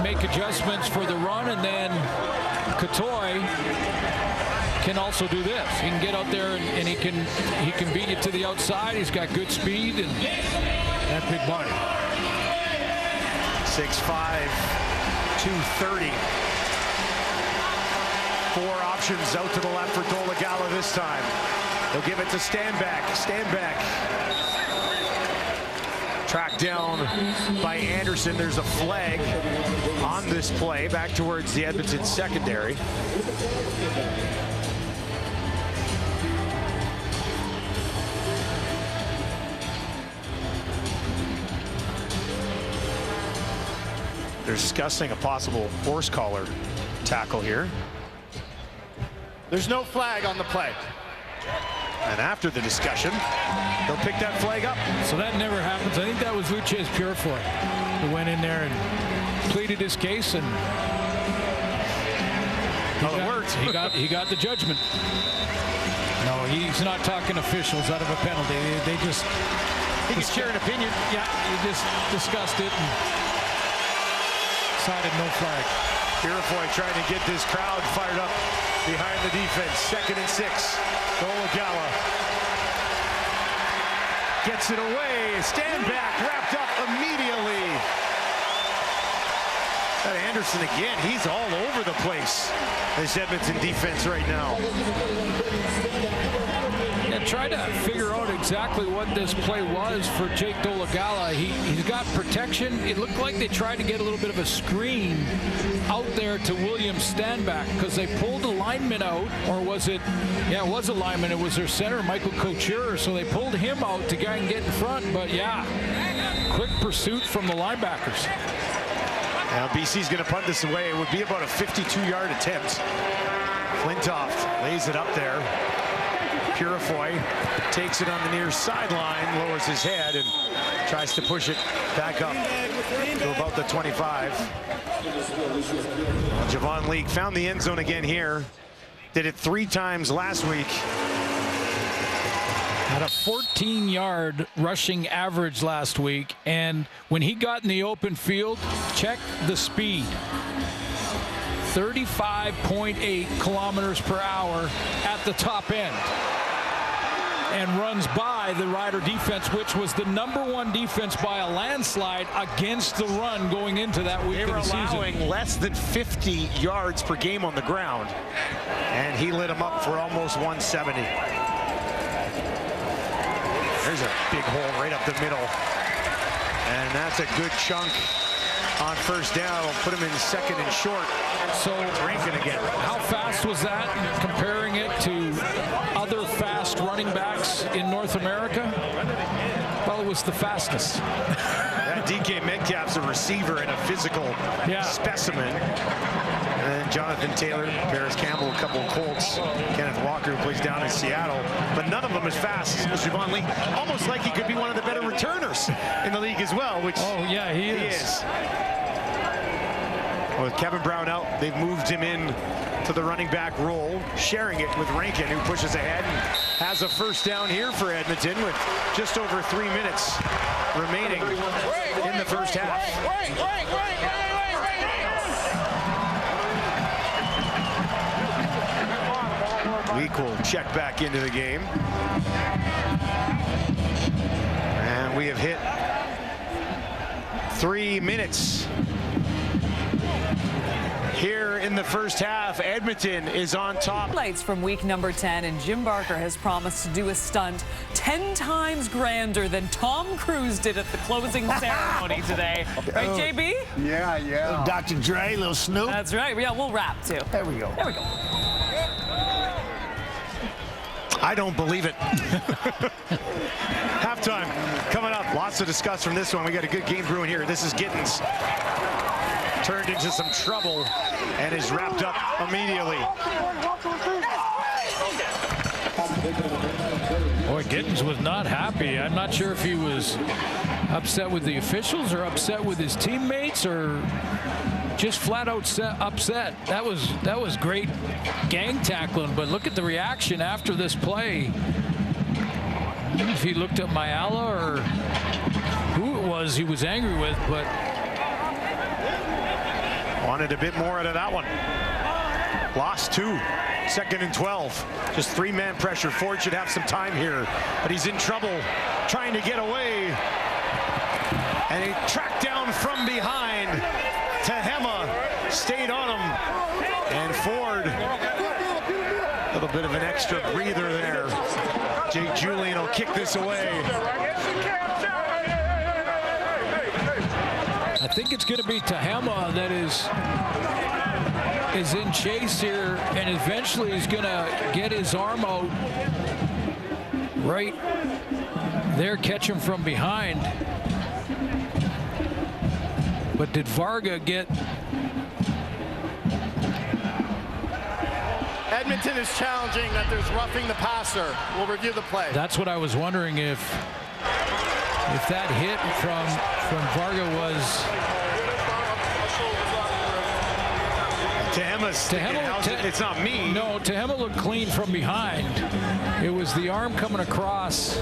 make adjustments for the run, and then Katoy can also do this. He can get out there and he can beat you to the outside. He's got good speed and that big body. 6'5", 230. 4 options out to the left for Dolagala this time. They'll give it to Stanback. Stanback tracked down by Anderson. There's a flag on this play back towards the Edmonton secondary. They're discussing a possible horse collar tackle here. There's no flag on the play. And after the discussion, they'll pick that flag up. So that never happens. I think that was Luches Purifoy who went in there and pleaded his case, and it worked. He got the judgment. No, he's not talking officials out of a penalty. They just he can share an opinion. Yeah, he just discussed it and decided no flag. Purifoy trying to get this crowd fired up behind the defense. 2nd and 6. Dolagala gets it away. Stanback wrapped up immediately. That Anderson again, he's all over the place. This Edmonton defense right now. Yeah, try to figure out exactly what this play was for Jake Dolagala. He's got protection. It looked like they tried to get a little bit of a screen out there to William Stanback because they pulled a lineman out, or was it? Yeah, it was a lineman. It was their center, Michael Couture. So they pulled him out to try and get in front. But yeah, quick pursuit from the linebackers. Now BC's going to punt this away. It would be about a 52-yard attempt. Flintoff lays it up there. Purifoy takes it on the near sideline, lowers his head, and tries to push it back up to about the 25. Javon Leake found the end zone again here. Did it 3 times last week. Had a 14-yard rushing average last week, and when he got in the open field, check the speed. 35.8 kilometers per hour at the top end, and runs by the Rider defense, which was the #1 defense by a landslide against the run going into that week of the season. They were allowing less than 50 yards per game on the ground, and he lit them up for almost 170. There's a big hole right up the middle, and that's a good chunk on first down. We'll put him in 2nd and short. So Rankin again. How fast was that, comparing it to other fast running backs in North America? Well, it was the fastest. Yeah, DK Metcalf's a receiver and a physical specimen. And Jonathan Taylor, Paris Campbell, a couple of Colts, Kenneth Walker, who plays down in Seattle, but none of them as fast as Javon Lee. Almost like he could be one of the better returners in the league as well, which he is. With Kevin Brown out, they've moved him in to the running back role, sharing it with Rankin, who pushes ahead and has a first down here for Edmonton with just over 3 minutes remaining in the first half. Leak will check back into the game. And we have hit 3 minutes here in the first half. Edmonton is on top. Highlights from week number 10, and Jim Barker has promised to do a stunt 10 times grander than Tom Cruise did at the closing ceremony today. Right, JB? Yeah. Dr. Dre, little Snoop. That's right. Yeah, we'll rap too. There we go. There we go. I don't believe it. Halftime coming up. Lots to discuss from this one. We got a good game brewing here. This is Gittens. Turned into some trouble and is wrapped up immediately. Boy, Gittens was not happy. I'm not sure if he was upset with the officials or upset with his teammates or just flat out upset. That was great gang tackling, but look at the reaction after this play. I don't know if he looked at Mayala or who it was he was angry with, but wanted a bit more out of that one. Lost 2. 2nd and 12. Just 3-man pressure. Ford should have some time here, but he's in trouble trying to get away. And he tracked down from behind. Tehema stayed on him. And Ford, a little bit of an extra breather there. Jake Julian will kick this away. I think it's going to be Tehema that is in chase here, and eventually he's going to get his arm out right there, catch him from behind. But did Varga get? Edmonton is challenging that there's roughing the passer. We'll review the play. That's what I was wondering, if that hit from Varga was. Tehema, it's not me. No, Tehema looked clean from behind. It was the arm coming across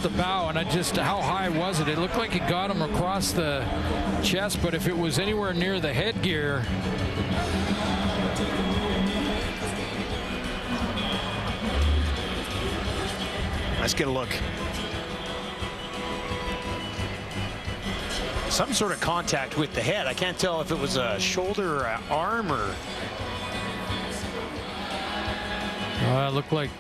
the bow, and how high was it? It looked like it got him across the chest, but if it was anywhere near the headgear. Let's get a look. Some sort of contact with the head. I can't tell if it was a shoulder or an arm or. It looked like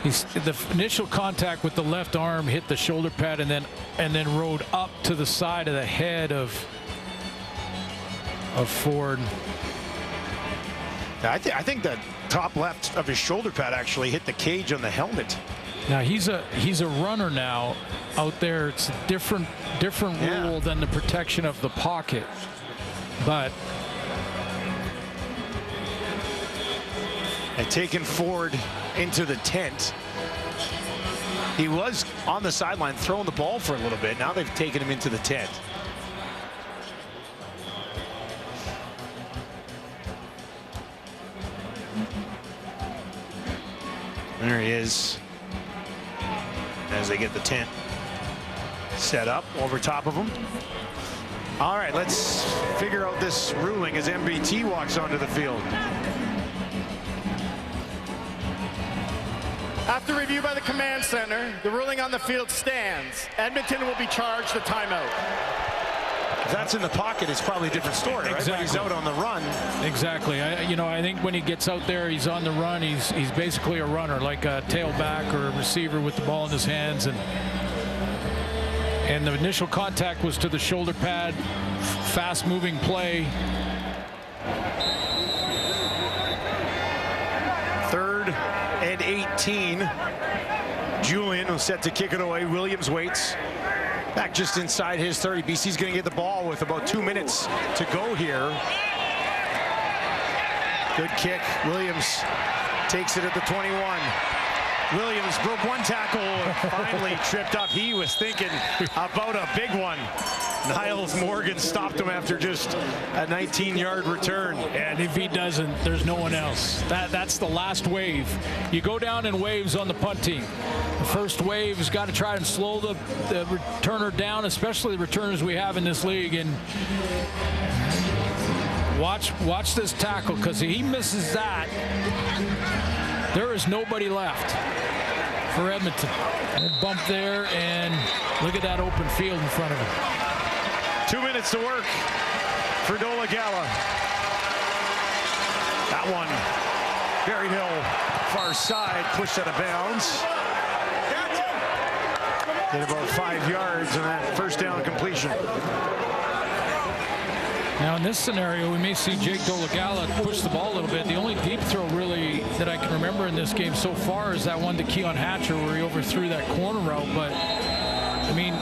the initial contact with the left arm hit the shoulder pad and then rode up to the side of the head of Ford. I think the top left of his shoulder pad actually hit the cage on the helmet. Now he's a runner now out there. It's a different rule than the protection of the pocket, but and taken Ford into the tent. He was on the sideline throwing the ball for a little bit. Now they've taken him into the tent. There he is as they get the tent set up over top of him. All right, let's figure out this ruling as MBT walks onto the field. After review by the command center, the ruling on the field stands. Edmonton will be charged a timeout. If that's in the pocket, it's probably a different story, right? Exactly. When he's out on the run. Exactly. I think when he gets out there, he's on the run. He's basically a runner, like a tailback or a receiver with the ball in his hands. And the initial contact was to the shoulder pad. Fast-moving play. 3rd and 18. Julian was set to kick it away. Williams waits. Back just inside his 30. BC's going to get the ball with about 2 minutes to go here. Good kick. Williams takes it at the 21. Williams broke one tackle, finally tripped up. He was thinking about a big one. Niles Morgan stopped him after just a 19-yard return. And if he doesn't, there's no one else. That's the last wave. You go down in waves on the punt team. The first wave has got to try and slow the returner down, especially the returners we have in this league. And watch this tackle, because if he misses that, there is nobody left for Edmonton. A bump there, and look at that open field in front of him. 2 minutes to work for Dolagala. That one, Berryhill, far side, pushed out of bounds. Did about 5 yards on that first down completion. Now in this scenario, we may see Jake Dolagala push the ball a little bit. The only deep throw really that I can remember in this game so far is that one to Keon Hatcher where he overthrew that corner route. But I mean,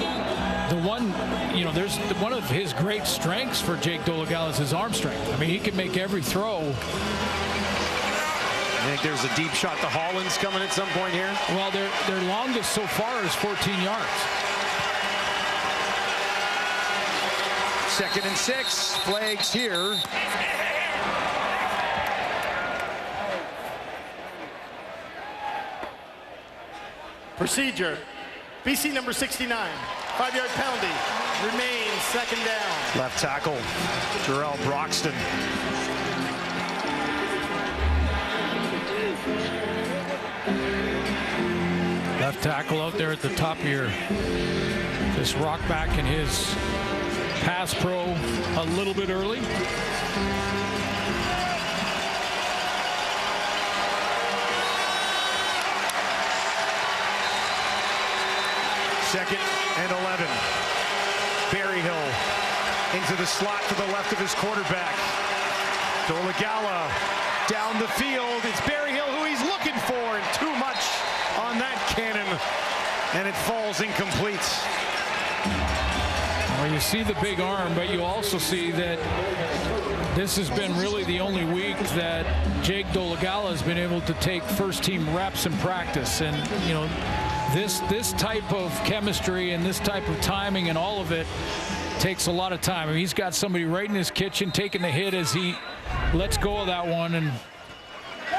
the one, you know, there's one of his great strengths for Jake Dolagala is his arm strength. I mean, he can make every throw. I think there's a deep shot to Hollins coming at some point here. Well, their longest so far is 14 yards. 2nd and 6, flags here. Procedure. BC number 69. 5-yard penalty. Remains 2nd down. Left tackle, Jarrell Broxton. Left tackle out there at the top here. Just rock back in his pass pro a little bit early. Second and 11. Berryhill into the slot to the left of his quarterback. Dolagala down the field. It's Berryhill who he's looking for, and too much on that cannon, and it falls incomplete. Well, you see the big arm, but you also see that this has been really the only week that Jake Dolagala has been able to take first-team reps in practice. And, you know, this type of chemistry and this type of timing and all of it takes a lot of time. I mean, he's got somebody right in his kitchen taking the hit as he lets go of that one and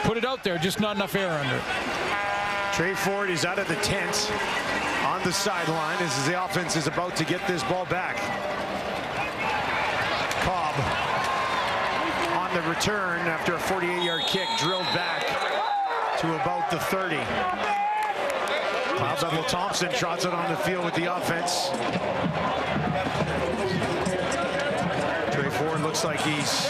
put it out there, just not enough air under it. Trey Ford is out of the tent on the sideline as the offense is about to get this ball back. Cobb on the return after a 48-yard kick, drilled back to about the 30. Double Thompson trots it on the field with the offense. Trey Ford looks like he's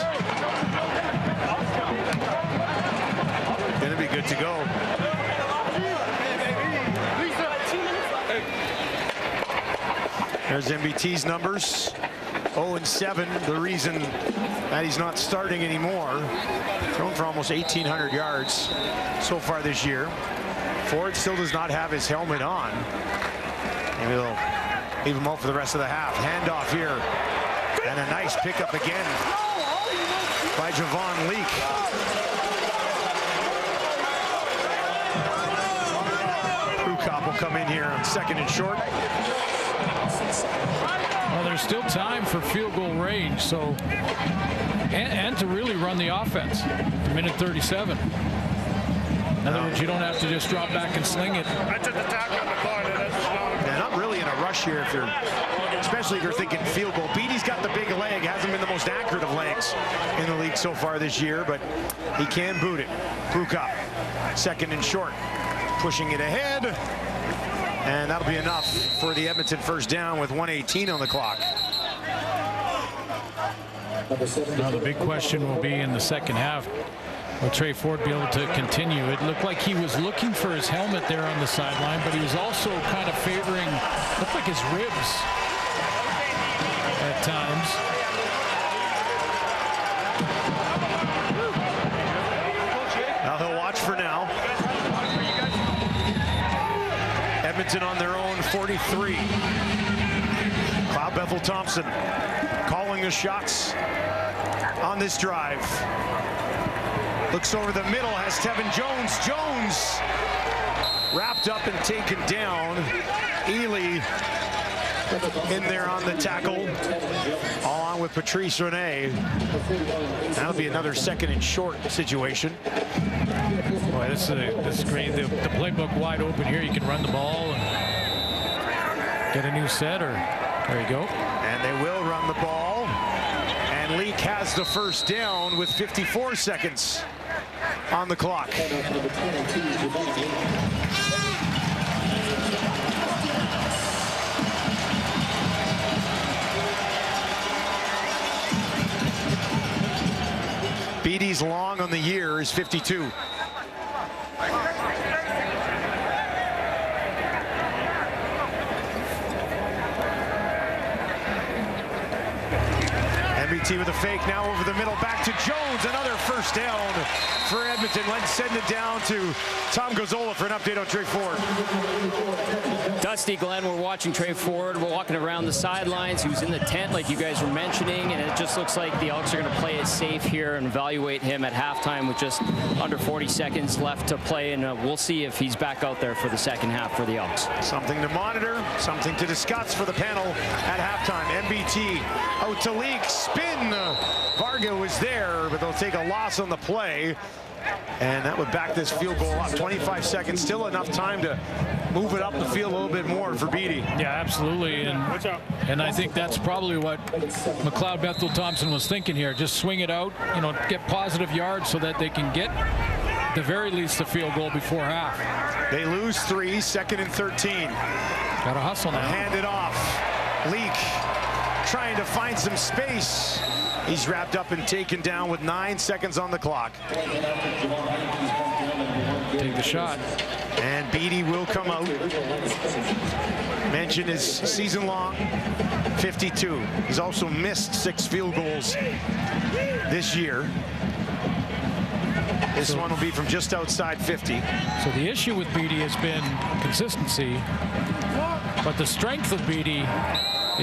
going to be good to go. There's MBT's numbers. 0-7, the reason that he's not starting anymore. Thrown for almost 1,800 yards so far this year. Ford still does not have his helmet on. Maybe they'll leave him out for the rest of the half. Handoff here. And a nice pickup again by Javon Leak. Prukop will come in here on 2nd and short. Well, there's still time for field goal range, so and to really run the offense. Minute 37. In other words, you don't have to just drop back and sling it. Yeah, not really in a rush here, if you're, especially if you're thinking field goal. Beatty's got the big leg, hasn't been the most accurate of legs in the league so far this year, but he can boot it. Prukop, 2nd and short, pushing it ahead, and that'll be enough for the Edmonton first down with 1:18 on the clock. Now the big question will be in the second half. Will Trey Ford be able to continue? It looked like he was looking for his helmet there on the sideline, but he was also kind of favoring, looked like his ribs at times. Now he'll watch for now. Edmonton on their own 43. Cloud Bethel Thompson calling the shots on this drive. Looks over the middle, has Tevin Jones. Jones wrapped up and taken down. Ely in there on the tackle, all on with Patrice Rene. That'll be another second and short situation. Boy, this is great. The playbook wide open here. You can run the ball and get a new set, or there you go. And they will run the ball. And Leak has the first down with 54 seconds on the clock. Beatty's long on the year is 52. MBT with a fake now over the middle, back to Jones. Another first down for Edmonton. Let's send it down to Tom Gazzola for an update on Trey Ford. Dusty, Glenn, we're watching Trey Ford. We're walking around the sidelines. He was in the tent, like you guys were mentioning, and it just looks like the Elks are going to play it safe here and evaluate him at halftime with just under 40 seconds left to play, and we'll see if he's back out there for the second half for the Elks. Something to monitor, something to discuss for the panel at halftime. MBT out to Leak, spin. Varga was there, but they'll take a loss on the play. And that would back this field goal up. 25 seconds, still enough time to move it up the field a little bit more for Beatty. Yeah, absolutely. And I think that's probably what McLeod Bethel Thompson was thinking here. Just swing it out, you know, get positive yards so that they can get, at the very least, a field goal before half. They lose 3, 2nd and 13. Got to hustle now. Hand it off. Leak trying to find some space. He's wrapped up and taken down with 9 seconds on the clock. Take the shot. And Beatty will come out. Mentioned his season-long 52. He's also missed 6 field goals this year. This one will be from just outside 50. So the issue with Beatty has been consistency, but the strength of Beatty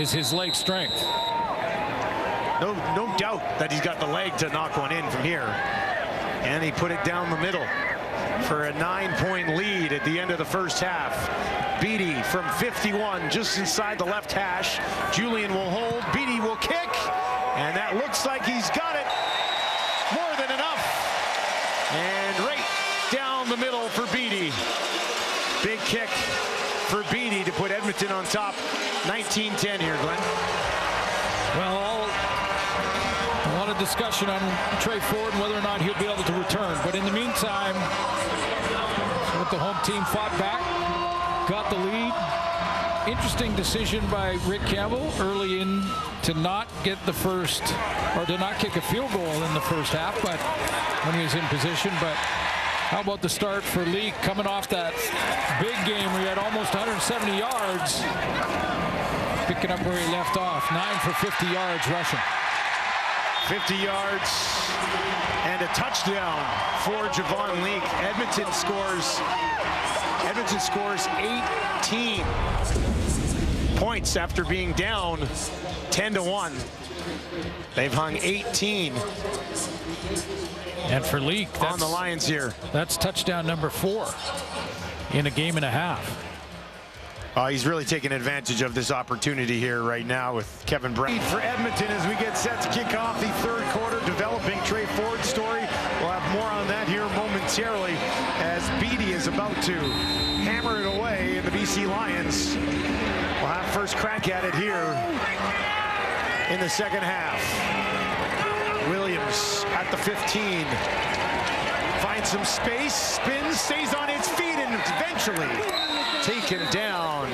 is his leg strength. No doubt that he's got the leg to knock one in from here. And he put it down the middle for a 9-point lead at the end of the first half. Beatty from 51, just inside the left hash. Julian will hold. Beatty will kick. And that looks like he's got it. More than enough. And right down the middle for Beatty. Big kick for Beatty to put Edmonton on top. 19-10 here, Glenn. Well, a lot of discussion on Trey Ford and whether or not he'll be able to return. But in the meantime, the home team fought back, got the lead. Interesting decision by Rick Campbell early in to not get the first, or to not kick a field goal in the first half, but when he was in position. But how about the start for Leak coming off that big game where he had almost 170 yards, picking up where he left off. 9 for 50 yards rushing. 50 yards and a touchdown for Javon Leak. Edmonton scores 18 points after being down 10-1. They've hung 18. And for Leak, on the Lions here. That's touchdown number 4 in a game and a half. He's really taking advantage of this opportunity here right now with Kevin Brown. For Edmonton as we get set to kick off the third quarter, developing Trey Ford's story. We'll have more on that here momentarily as Beatty is about to hammer it away in the BC Lions. We'll have first crack at it here in the second half. Williams at the 15. Finds some space, spins, stays on its feet, and eventually taken down.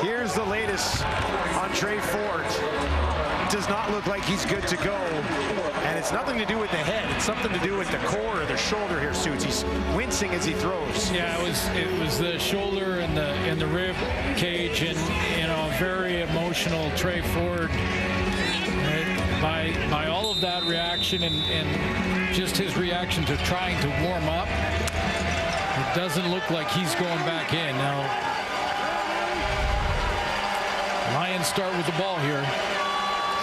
Here's the latest on Trey Ford. Does not look like he's good to go. And it's nothing to do with the head. It's something to do with the core or the shoulder here, Suits. He's wincing as he throws. Yeah, it was the shoulder and the rib cage, and you know, very emotional Trey Ford. By all of that reaction and just his reaction to trying to warm up, it doesn't look like he's going back in. Now, Lions start with the ball here.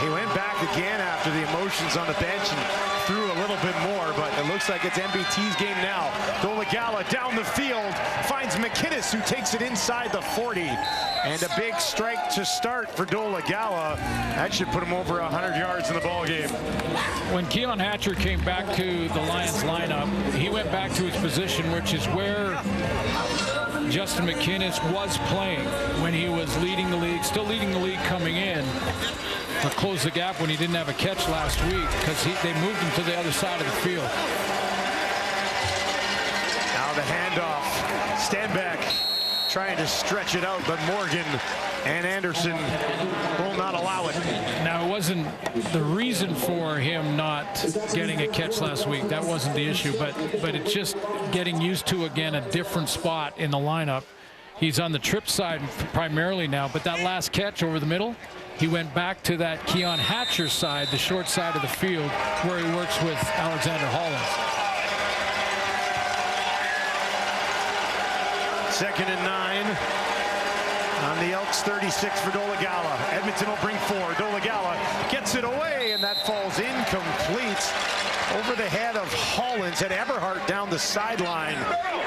He went back again after the emotions on the bench and threw a little bit more, but it looks like it's MBT's game now. Dolegala down the field, finds McInnes, who takes it inside the 40. And a big strike to start for Dolegala. That should put him over 100 yards in the ball game. When Keon Hatcher came back to the Lions lineup, he went back to his position, which is where Justin McInnes was playing when he was leading the league, still leading the league coming in, to close the gap when he didn't have a catch last week, because they moved him to the other side of the field. Now the handoff. Stanback trying to stretch it out, but Morgan and Anderson will not allow it. Now, it wasn't the reason for him not getting a catch last week. That wasn't the issue, but it's just getting used to, again, a different spot in the lineup. He's on the trip side primarily now, but that last catch over the middle, he went back to that Keon Hatcher side, the short side of the field, where he works with Alexander Hollins. 2nd and 9 on the Elks 36 for Dolegala. Edmonton will bring 4. Dolegala gets it away, and that falls incomplete over the head of Hollins. Had Eberhardt down the sideline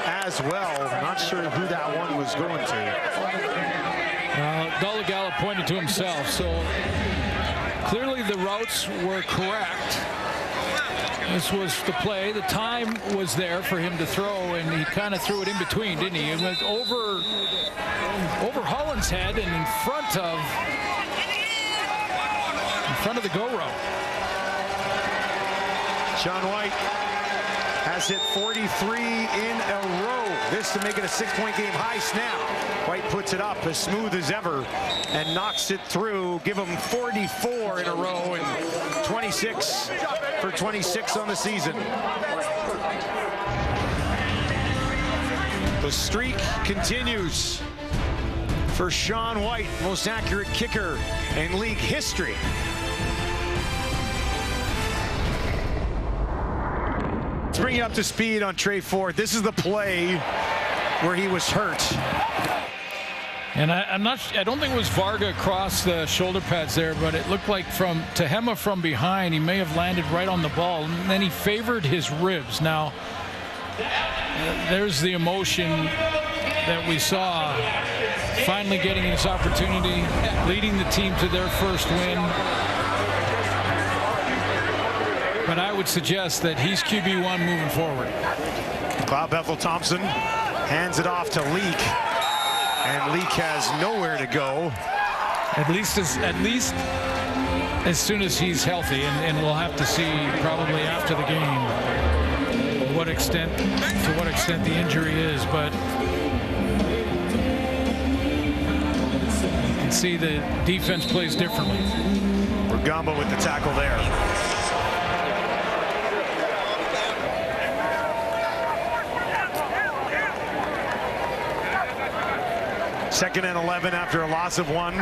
as well. Not sure who that one was going to. Dolegala pointed to himself, so clearly the routes were correct. This was the play. The time was there for him to throw, and he kind of threw it in between, didn't he? It went over Holland's head and in front of the go row. Sean White has hit 43 in a row. This to make it a 6-point game. High snap. White puts it up as smooth as ever and knocks it through. Give him 44 in a row and 26 for 26 on the season. The streak continues for Sean White, most accurate kicker in league history. Let's bring you up to speed on Tre Ford. This is the play where he was hurt. And I don't think it was Varga across the shoulder pads there, but it looked like from Tehema from behind, he may have landed right on the ball, and then he favored his ribs. Now, there's the emotion that we saw, finally getting his opportunity, leading the team to their first win. But I would suggest that he's QB1 moving forward. Bob Bethel-Thompson hands it off to Leak, and Leak has nowhere to go. At least as soon as he's healthy, and we'll have to see probably after the game to what extent the injury is. But you can see the defense plays differently. Rugamba with the tackle there. Second and 11 after a loss of 1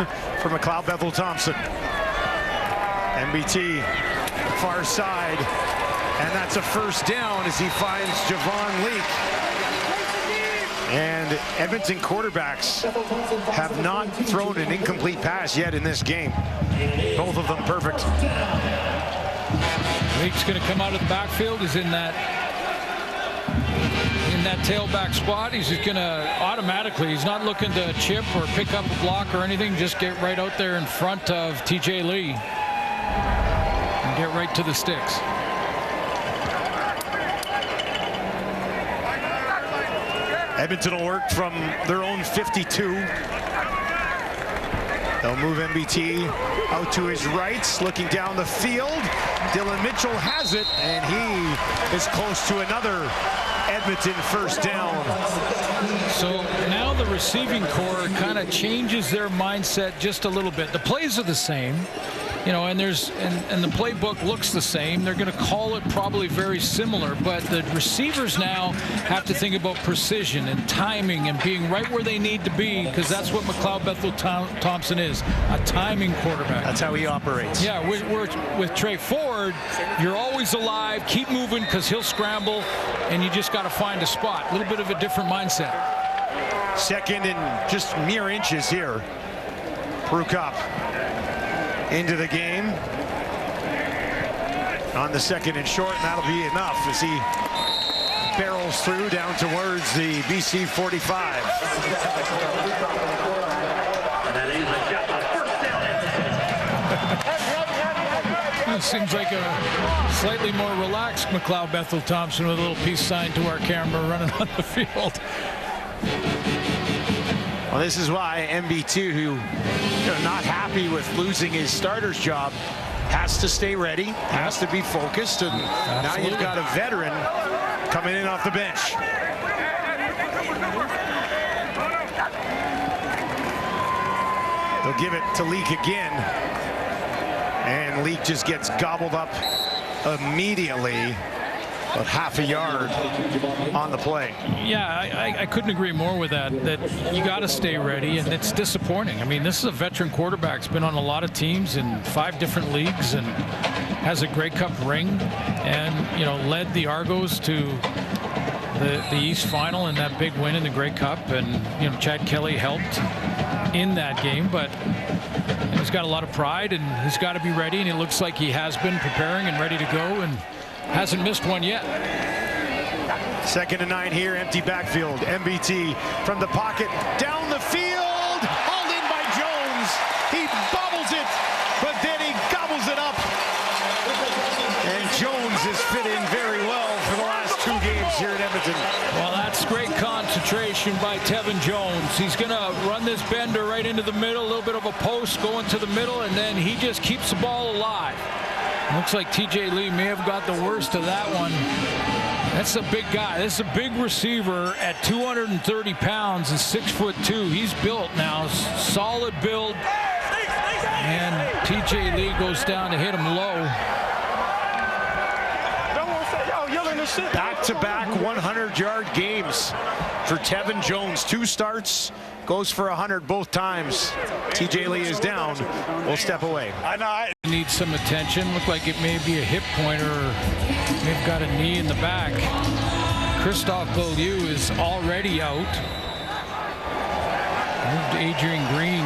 for McLeod Bethel-Thompson. MBT far side, and that's a first down as he finds Javon Leak. And Edmonton quarterbacks have not thrown an incomplete pass yet in this game. Both of them perfect. Leak's going to come out of the backfield. He's in that tailback spot. He's just going to automatically, he's not looking to chip or pick up a block or anything, just get right out there in front of TJ Lee and get right to the sticks. Edmonton will work from their own 52. They'll move MBT out to his right, looking down the field. Dylan Mitchell has it, and he is close to another Edmonton first down. So now the receiving core kind of changes their mindset just a little bit. The plays are the same, you know, and the playbook looks the same. They're going to call it probably very similar, but the receivers now have to think about precision and timing and being right where they need to be, because that's what McLeod Bethel-Thompson is, a timing quarterback. That's how he operates. Yeah, with Tre Ford, you're always alive, keep moving, because he'll scramble, and you just got to find a spot. A little bit of a different mindset. Second and just mere inches here. Prukop into the game on the second and short, and that'll be enough as he barrels through down towards the BC 45. It seems like a slightly more relaxed McLeod Bethel Thompson with a little peace sign to our camera running on the field. Well, this is why MB2, who not happy with losing his starter's job, has to stay ready, has to be focused, and now you've got a veteran coming in off the bench. They'll give it to Leak again, and Leak just gets gobbled up immediately. About half a yard on the play. Yeah, I couldn't agree more with that. That you got to stay ready, and it's disappointing. I mean, this is a veteran quarterback. He's been on a lot of teams in 5 different leagues and has a Grey Cup ring, and led the Argos to the East Final in that big win in the Grey Cup. And Chad Kelly helped in that game, but he's got a lot of pride, and he's got to be ready. And it looks like he has been preparing and ready to go, and hasn't missed one yet. 2nd and 9 here, empty backfield. MBT from the pocket, down the field, hauled in by Jones. He bobbles it, but then he gobbles it up. And Jones has fit in very well for the last 2 games here at Edmonton. Well, that's great concentration by Tevin Jones. He's going to run this bender right into the middle, a little bit of a post going to the middle, and then he just keeps the ball alive. Looks like TJ Lee may have got the worst of that one. That's a big guy. This is a big receiver at 230 pounds and 6'2". He's built now, solid build. And TJ Lee goes down to hit him low. Back-to-back 100-yard games for Tevin Jones. 2 starts, goes for 100 both times. TJ Lee is down. We'll step away. Needs some attention. Look like it may be a hip pointer, or may have got a knee in the back. Christophe Beaulieu is already out. Moved Adrian Green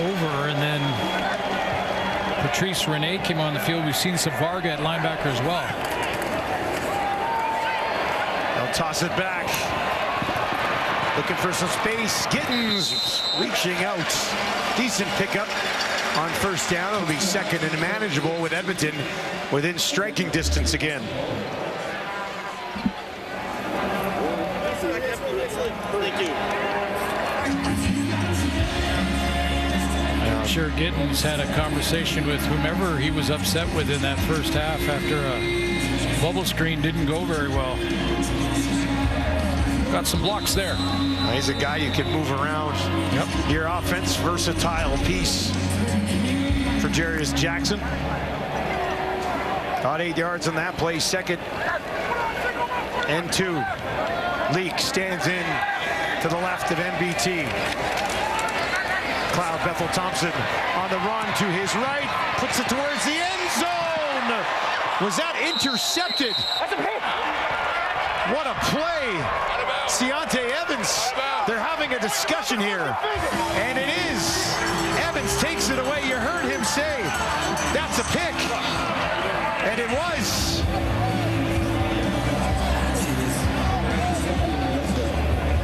over, and then Patrice Rene came on the field. We've seen Savarga at linebacker as well. They'll toss it back. Looking for some space. Gittins reaching out. Decent pickup on first down. It'll be 2nd and manageable with Edmonton within striking distance again. I'm sure Gittins had a conversation with whomever he was upset with in that first half after a bubble screen didn't go very well. Got some blocks there. He's a guy you can move around. Yep. Your offense, versatile piece for Jarius Jackson. Got 8 yards on that play. 2nd and 2. Leak stands in to the left of MBT. McLeod Bethel Thompson on the run to his right. Puts it towards the end zone. Was that intercepted? What a play. Ciante Evans, they're having a discussion here, and it is. Evans takes it away. You heard him say, that's a pick, and it was.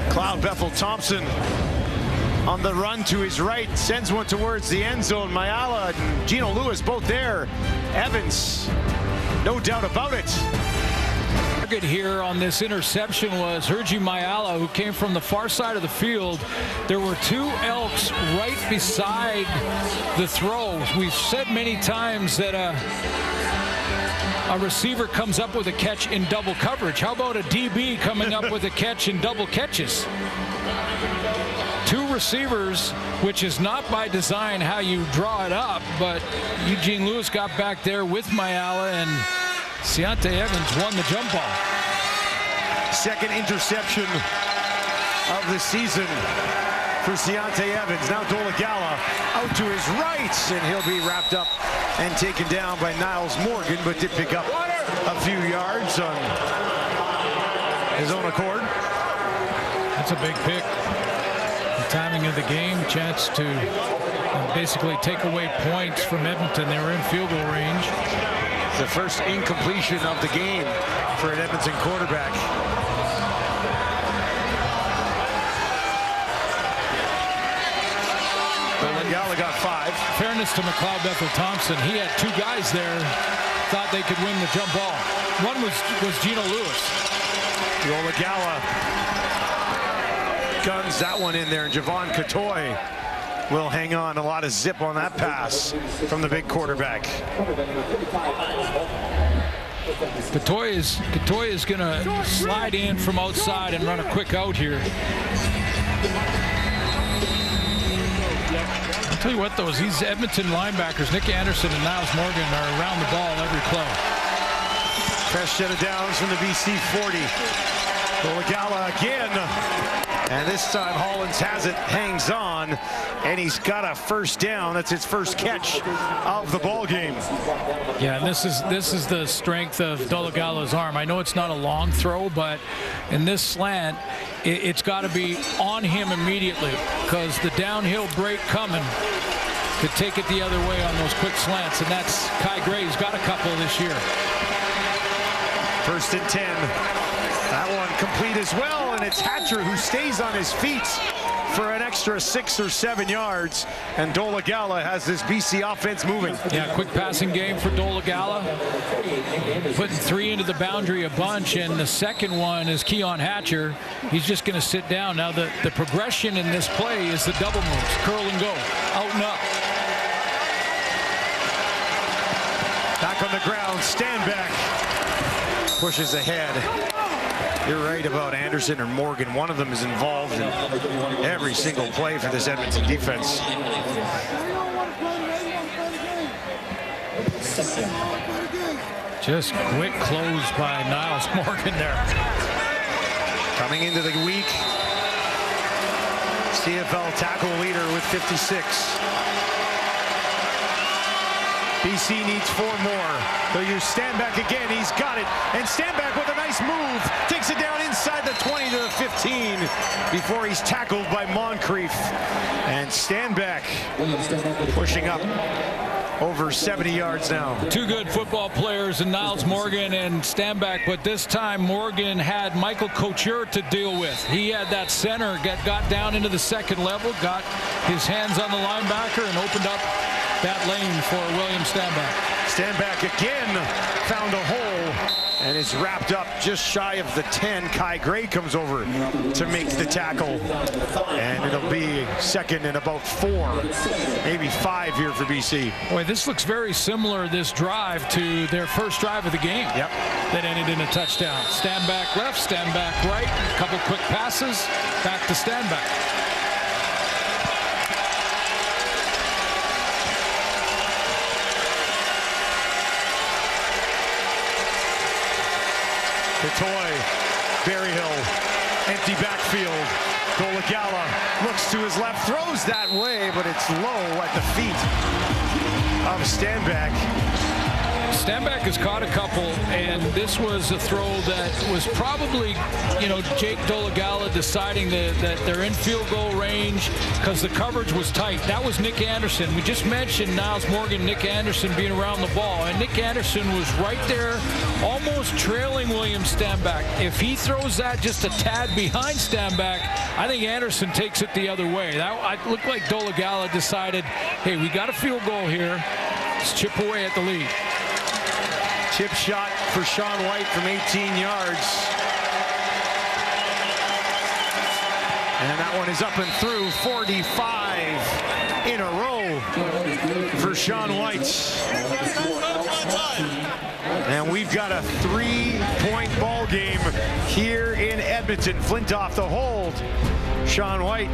McLeod Bethel Thompson on the run to his right, sends one towards the end zone. Mayala and Gino Lewis both there. Evans, no doubt about it. Target here on this interception was Hergy Mayala, who came from the far side of the field. There were 2 Elks right beside the throw. We've said many times that a receiver comes up with a catch in double coverage. How about a DB coming up with a catch in double catches? 2 receivers, which is not by design how you draw it up, but Eugene Lewis got back there with Mayala, and Ciante Evans won the jump ball. 2nd interception of the season for Ciante Evans. Now Dolagala out to his right, and he'll be wrapped up and taken down by Niles Morgan, but did pick up a few yards on his own accord. That's a big pick. timing of the game, chance to basically take away points from Edmonton. They were in field goal range. The first incompletion of the game for an Edmonton quarterback. Gala got 5. Fairness to McLeod Bethel-Thompson, he had 2 guys there thought they could win the jump ball. One was Gino Lewis. Yola Gala guns that one in there. Javon Catoy will hang on. A lot of zip on that pass from the big quarterback. Catoy is going to slide in from outside and run a quick out here. I'll tell you what, though, these Edmonton linebackers, Nick Anderson and Niles Morgan, are around the ball every play. Fresh set of downs from the BC 40. Gala again. And this time Hollins has it, hangs on, and he's got a first down. That's his first catch of the ball game. Yeah, and this is the strength of Dolagala's arm. I know it's not a long throw, but in this slant, it's got to be on him immediately, because the downhill break coming could take it the other way on those quick slants, and that's Kai Gray's got a couple this year. 1st and 10. That one complete as well, and it's Hatcher who stays on his feet for an extra 6 or 7 yards, and Dolagala has this BC offense moving. Yeah, quick passing game for Dolagala, putting 3 into the boundary a bunch, and the second one is Keon Hatcher. He's just going to sit down. Now the progression in this play is the double moves, curl and go, out and up. Back on the ground, stand back, pushes ahead. You're right about Anderson or Morgan. One of them is involved in every single play for this Edmonton defense. Just quick close by Niles Morgan there. Coming into the week, CFL tackle leader with 56. BC needs 4 more. They'll use Stanback again. He's got it. And Stanback with a nice move. Takes it down inside the 20 to the 15 before he's tackled by Moncrief. And Stanback pushing up over 70 yards now. 2 good football players in Niles Morgan and Stanback, but this time Morgan had Michael Couture to deal with. He had that center, got down into the second level, got his hands on the linebacker, and opened up that lane for William Stanback. Stanback again found a hole and is wrapped up just shy of the 10. Kai Gray comes over to make the tackle, and it'll be second and about 4, maybe 5 here for BC. Boy, this looks very similar, this drive, to their first drive of the game. Yep. That ended in a touchdown. Stanback left, Stanback right, a couple quick passes, back to Stanback. Catoy, Berryhill, empty backfield. Dolagala looks to his left, throws that way, but it's low at the feet of Stanback. Stanback has caught a couple, and this was a throw that was probably, Jake Dolagala deciding that they're in field goal range because the coverage was tight. That was Nick Anderson. We just mentioned Niles Morgan, Nick Anderson being around the ball, and Nick Anderson was right there, almost trailing William Stanback. If he throws that just a tad behind Stanback, I think Anderson takes it the other way. That looked like Dolagala decided, hey, we got a field goal here. Let's chip away at the lead. Chip shot for Sean White from 18 yards. And that one is up and through. 45 in a row for Sean White. And we've got a 3-point ball game here in Edmonton. Flintoff the hold. Sean White,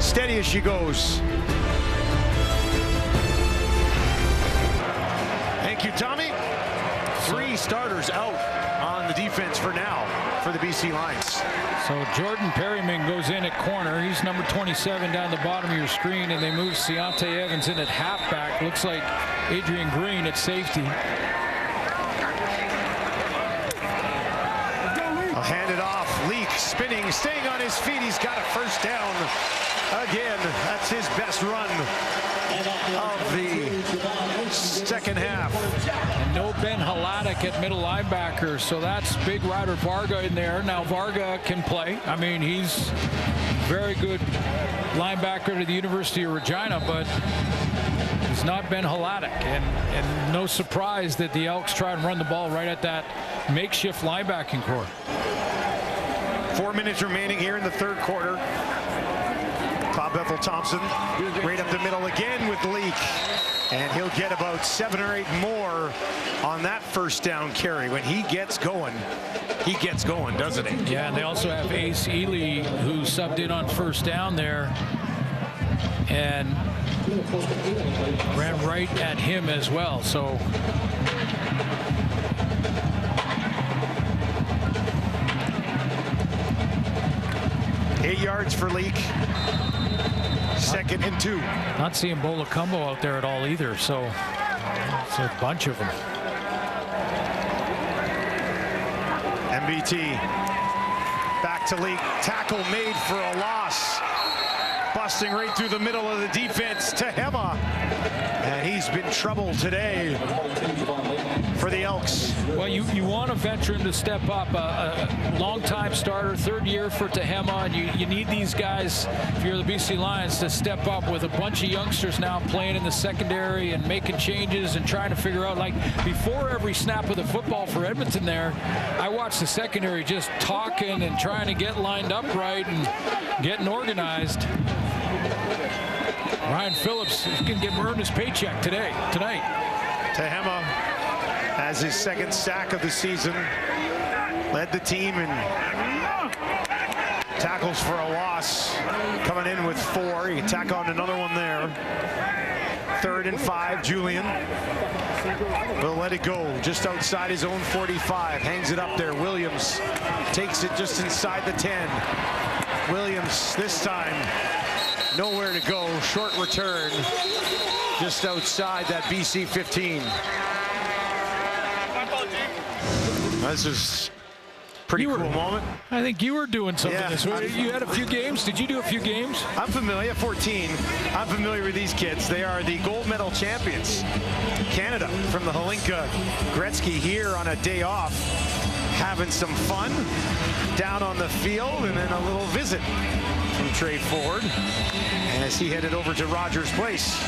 steady as she goes. Thank you, Tommy. 3 starters out on the defense for now for the BC Lions. So Jordan Perryman goes in at corner. He's number 27 down the bottom of your screen, and they move Ciante Evans in at halfback. Looks like Adrian Green at safety. I'll hand it off. Leak spinning, staying on his feet. He's got a first down Again, that's his best run of the second half. And no Ben Haladik at middle linebacker, so that's big Ryder Varga in there. Now Varga can play. I mean, he's very good linebacker to the University of Regina, but he's not Ben Haladik. And no surprise that the Elks try and run the ball right at that makeshift linebacking core. 4 minutes remaining here in the third quarter. Cobb Bethel Thompson right up the middle again with Leak. And he'll get about 7 or 8 more on that first down carry. When he gets going, doesn't he? Yeah, and they also have Ace Ely, who subbed in on first down there and ran right at him as well. So eight yards for Leak. 2nd and 2. Not seeing Bolacumbo out there at all either, so it's a bunch of them. MBT back to Leak. Tackle made for a loss. Busting right through the middle of the defense to Hema. And he's been trouble today for the Elks. Well, you want a veteran to step up, a long-time starter, 3rd year for Tehema, and you need these guys, if you're the BC Lions, to step up with a bunch of youngsters now playing in the secondary and making changes and trying to figure out, like, before every snap of the football for Edmonton there, I watched the secondary just talking and trying to get lined up right and getting organized. Ryan Phillips can earn his paycheck tonight. Tehema has his 2nd sack of the season. Led the team in tackles for a loss. Coming in with 4. He can tack on another one there. 3rd and 5. Julian will let it go just outside his own 45. Hangs it up there. Williams takes it just inside the 10. Williams this time nowhere to go. Short return just outside that BC 15. This is pretty cool moment. I think you were doing something this way. You had a few games. Did you do a few games? I'm familiar. 14. I'm familiar with these kids. They are the gold medal champions. Canada from the Holinka Gretzky here on a day off, having some fun down on the field, and then a little visit from Trey Ford as he headed over to Rogers Place.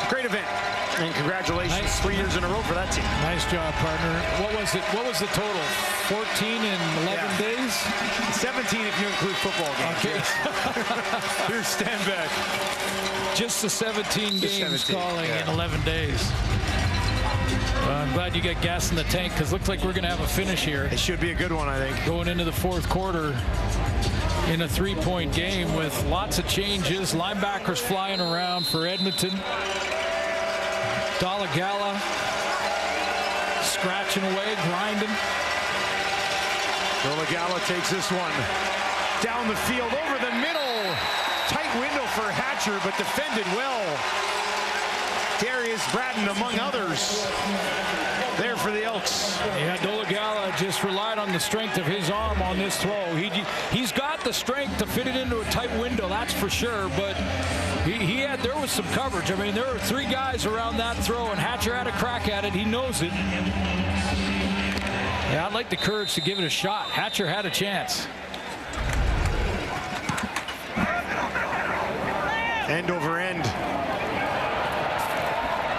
Great event. And congratulations, nice. 3 years in a row for that team. Nice job, partner. What was it? What was the total? 14 in 11 days? 17 if you include football games. Okay. Here's Stanback. Just the 17 games calling in 11 days. I'm glad you got gas in the tank, because it looks like we're going to have a finish here. It should be a good one, I think. Going into the 4th quarter in a 3-point game with lots of changes. Linebackers flying around for Edmonton. Dalagala scratching away, grinding. Dalagala takes this one down the field, over the middle. Tight window for Hatcher, but defended well. Darius Bratton among others there for the Elks. Yeah, Dalagala just relied on the strength of his arm on this throw. He's got the strength to fit it into a tight window, that's for sure, but there was some coverage. I mean, there were 3 guys around that throw, and Hatcher had a crack at it. He knows it. Yeah, I'd like the courage to give it a shot. Hatcher had a chance. End over end.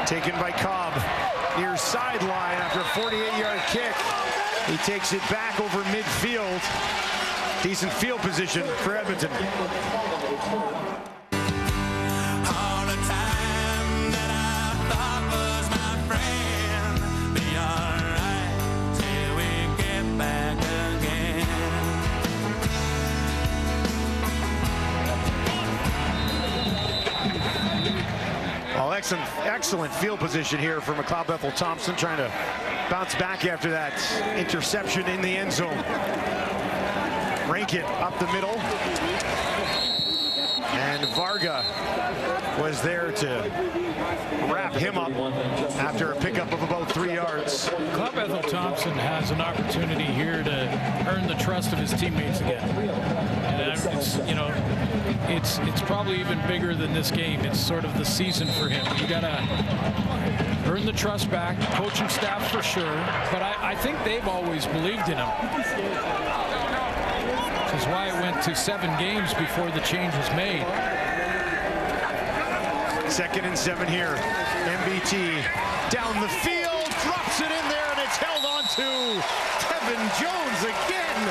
Taken by Cobb. Near sideline after a 48-yard kick. He takes it back over midfield. Decent field position for Edmonton. Excellent field position here for McLeod Bethel Thompson, trying to bounce back after that interception in the end zone. Rankin up the middle. And Varga was there to wrap him up after a pickup of about 3 yards. Club Ethel Thompson has an opportunity here to earn the trust of his teammates again. And it's, you know, it's probably even bigger than this game. It's sort of the season for him. You got to earn the trust back, coaching staff for sure, but I think they've always believed in him. Which is why it went to 7 games before the change was made. 2nd and 7 here. MBT down the field, drops it in there, and it's held on to Kevin Jones again.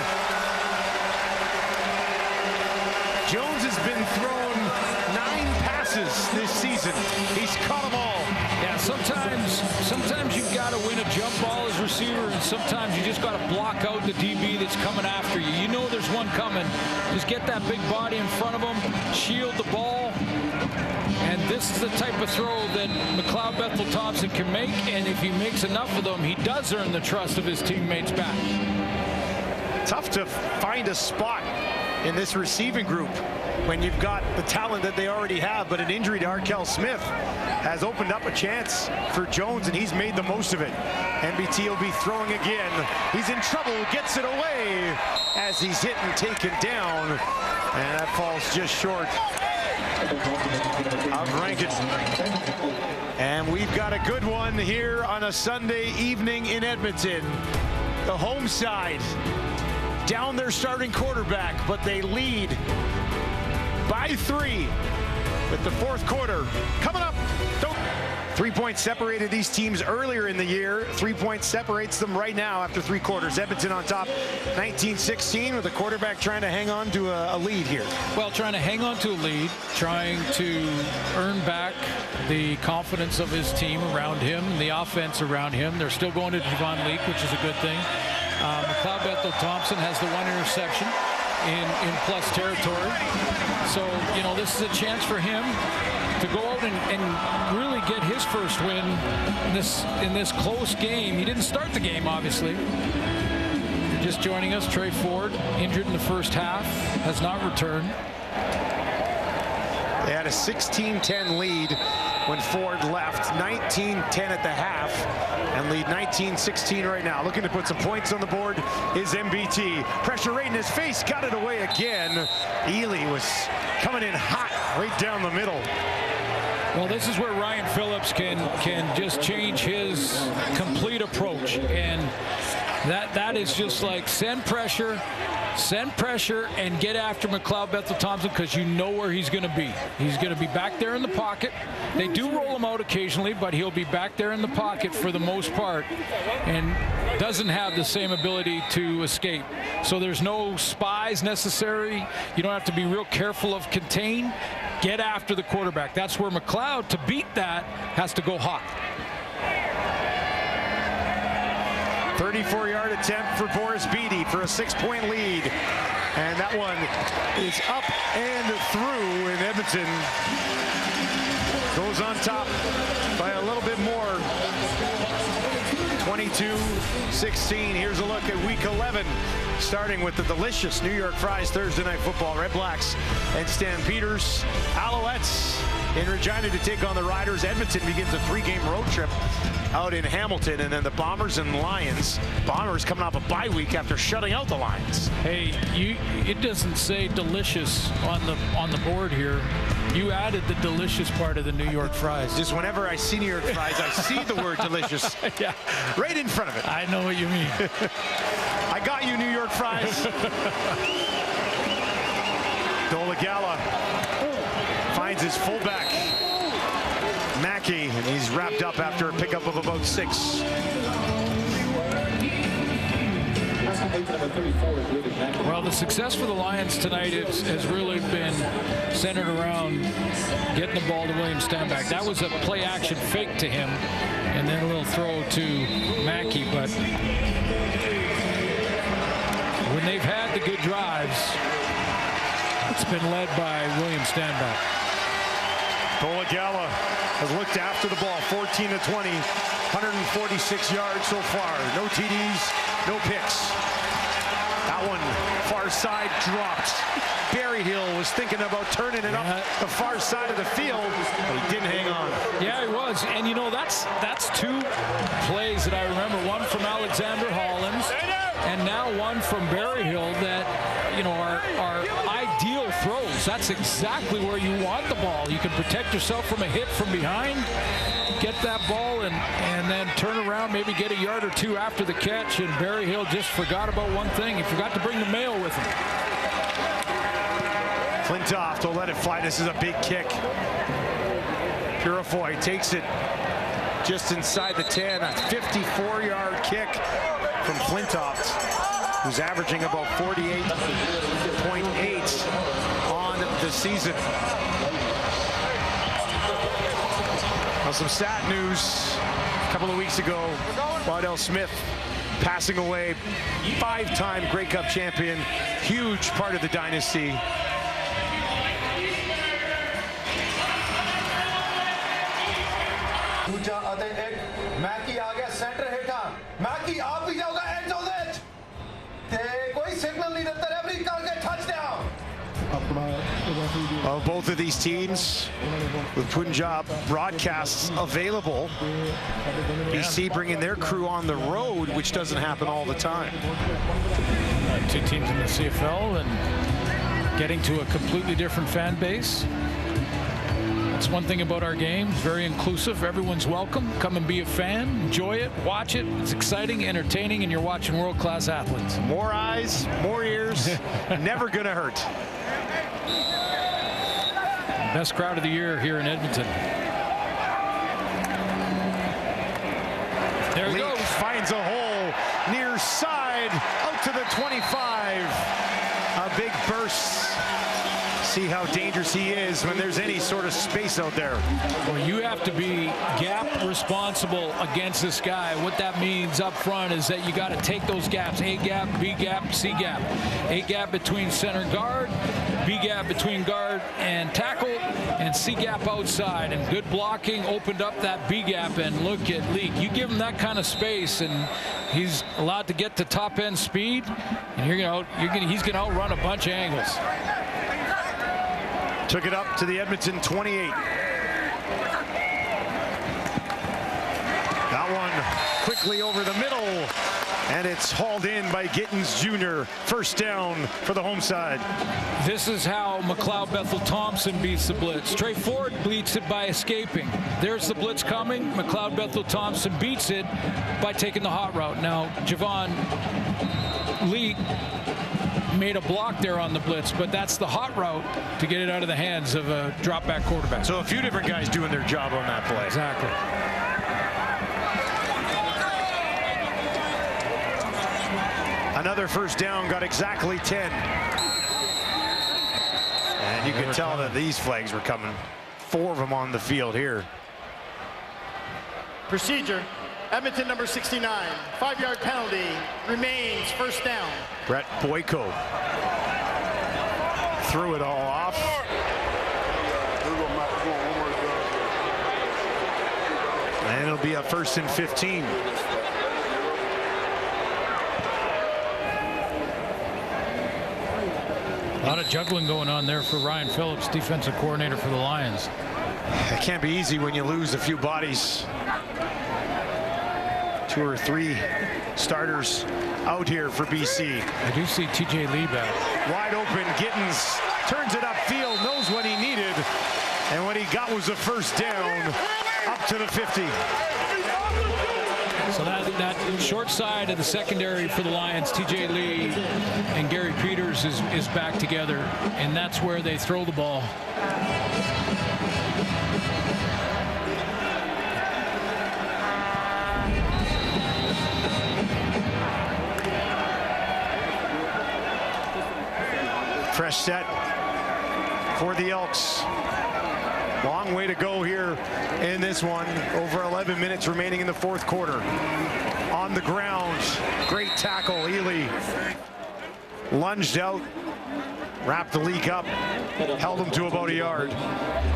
Jones has been thrown 9 passes this season. He's caught them all. Yeah, sometimes you've got to win a jump ball as receiver, and sometimes you just got to block out the DB that's coming after you. You know there's one coming. Just get that big body in front of him, shield the ball. And this is the type of throw that McLeod Bethel Thompson can make, and if he makes enough of them, he does earn the trust of his teammates back. Tough to find a spot in this receiving group when you've got the talent that they already have, but an injury to Arkell Smith has opened up a chance for Jones, and he's made the most of it. MBT will be throwing again. He's in trouble, gets it away as he's hit and taken down, and that falls just short of Rankin. And we've got a good one here on a Sunday evening in Edmonton. The home side down their starting quarterback, but they lead by 3 with the 4th quarter coming up. 3 points separated these teams earlier in the year. 3 points separates them right now after 3 quarters. Edmonton on top 19-16 with the quarterback trying to hang on to a lead here. Well, trying to hang on to a lead, trying to earn back the confidence of his team around him, the offense around him. They're still going to Javon Leake, which is a good thing. McLeod Bethel Thompson has the 1 interception in plus territory. So, you know, this is a chance for him to go out and really get his first win in this close game. He didn't start the game, obviously. If you're just joining us, Trey Ford, injured in the first half, has not returned. They had a 16-10 lead when Ford left, 19-10 at the half, and lead 19-16 right now. Looking to put some points on the board is MBT. Pressure right in his face, got it away again. Ely was coming in hot right down the middle. Well, this is where Ryan Phillips can just change his complete approach, and that is just like send pressure, and get after McLeod Bethel Thompson, because you know where he's going to be. He's going to be back there in the pocket. They do roll him out occasionally, but he'll be back there in the pocket for the most part, and doesn't have the same ability to escape. So there's no spies necessary. You don't have to be real careful of contain. Get after the quarterback. That's where McLeod, to beat that, has to go hot. 34-yard attempt for Boris Beatty for a 6-point lead. And that one is up and through, and Edmonton goes on top by a little bit more. 22-16. Here's a look at week 11, starting with the delicious New York Fries Thursday Night Football. Red Blacks and Stampeders. Alouettes in Regina to take on the Riders. Edmonton begins a 3-game road trip out in Hamilton, and then the Bombers and Lions. Bombers coming off a bye week after shutting out the Lions. Hey, it doesn't say delicious on the board here. You added the delicious part of the New York Fries. Just whenever I see New York Fries, I see the word delicious. Yeah, right in front of it. I know what you mean. I got you, New York Fries. Dolagala finds his fullback, Mackey, and he's wrapped up after a pickup of about 6. Well, the success for the Lions tonight has really been centered around getting the ball to William Stanback. That was a play-action fake to him, and then a little throw to Mackey. But when they've had the good drives, it's been led by William Stanback. Dolagala has looked after the ball, 14-20, 146 yards so far. No TDs, no picks. That one far side dropped. Berryhill was thinking about turning it up the far side of the field, but he didn't hang on. Yeah, he was. And, you know, that's two plays that I remember. One from Alexander Hollins and now one from Berryhill that, you know, are ideal throws. That's exactly where you want the ball. You can protect yourself from a hit from behind, get that ball, and then turn around, maybe get a yard or two after the catch. And Berryhill just forgot about one thing. He forgot to bring the mail with him. Flintoff will let it fly. This is a big kick. Purifoy takes it just inside the 10. A 54-yard kick from Flintoff, who's averaging about 48.8 on the season. Now some stat news. A couple of weeks ago, Waddell Smith passing away, 5-time Grey Cup champion, huge part of the dynasty. मैकी आ गया centre हेठा मैकी आप भी जाओगा and zone which ते कोई signal नहीं देता referee करके touchdown. Both of these teams with Punjab broadcasts available. BC bringing their crew on the road, which doesn't happen all the time. Two teams in the CFL and getting to a completely different fan base. That's one thing about our game. It's very inclusive. Everyone's welcome. Come and be a fan. Enjoy it. Watch it. It's exciting, entertaining, and you're watching world-class athletes. More eyes, more ears. Never going to hurt. Best crowd of the year here in Edmonton. There he goes. Finds a hole near side out to the 25. A big burst. See how dangerous he is when there's any sort of space out there. Well, you have to be gap responsible against this guy. What that means up front is that you got to take those gaps. A gap, B gap, C gap. A gap between center guard, B gap between guard and tackle, and C gap outside. And good blocking opened up that B gap. And look at Leak. You give him that kind of space, and he's allowed to get to top end speed, and he's going to outrun a bunch of angles. Took it up to the Edmonton 28. That one quickly over the middle, and it's hauled in by Gittins Jr. First down for the home side. This is how McLeod Bethel-Thompson beats the blitz. Trey Ford beats it by escaping. There's the blitz coming. McLeod Bethel-Thompson beats it by taking the hot route. Now, Javon Leak made a block there on the blitz, but that's the hot route to get it out of the hands of a drop back quarterback. So a few different guys doing their job on that play. Exactly. Another first down, got exactly 10. And you could tell that these flags were coming. 4 of them on the field here. Procedure. Edmonton number 69, 5-yard penalty, remains first down. Brett Boyko threw it all off. And it'll be a 1st and 15. A lot of juggling going on there for Ryan Phillips, defensive coordinator for the Lions. It can't be easy when you lose a few bodies. 2 or 3 starters out here for BC. I do see TJ Lee back. Wide open, Gittins turns it upfield, knows what he needed, and what he got was a first down up to the 50. So that short side of the secondary for the Lions, TJ Lee and Gary Peters is back together, and that's where they throw the ball. Fresh set for the Elks. Long way to go here in this one. Over 11 minutes remaining in the 4th quarter. On the ground, great tackle. Ely lunged out, wrapped the Leak up, held him to about a yard.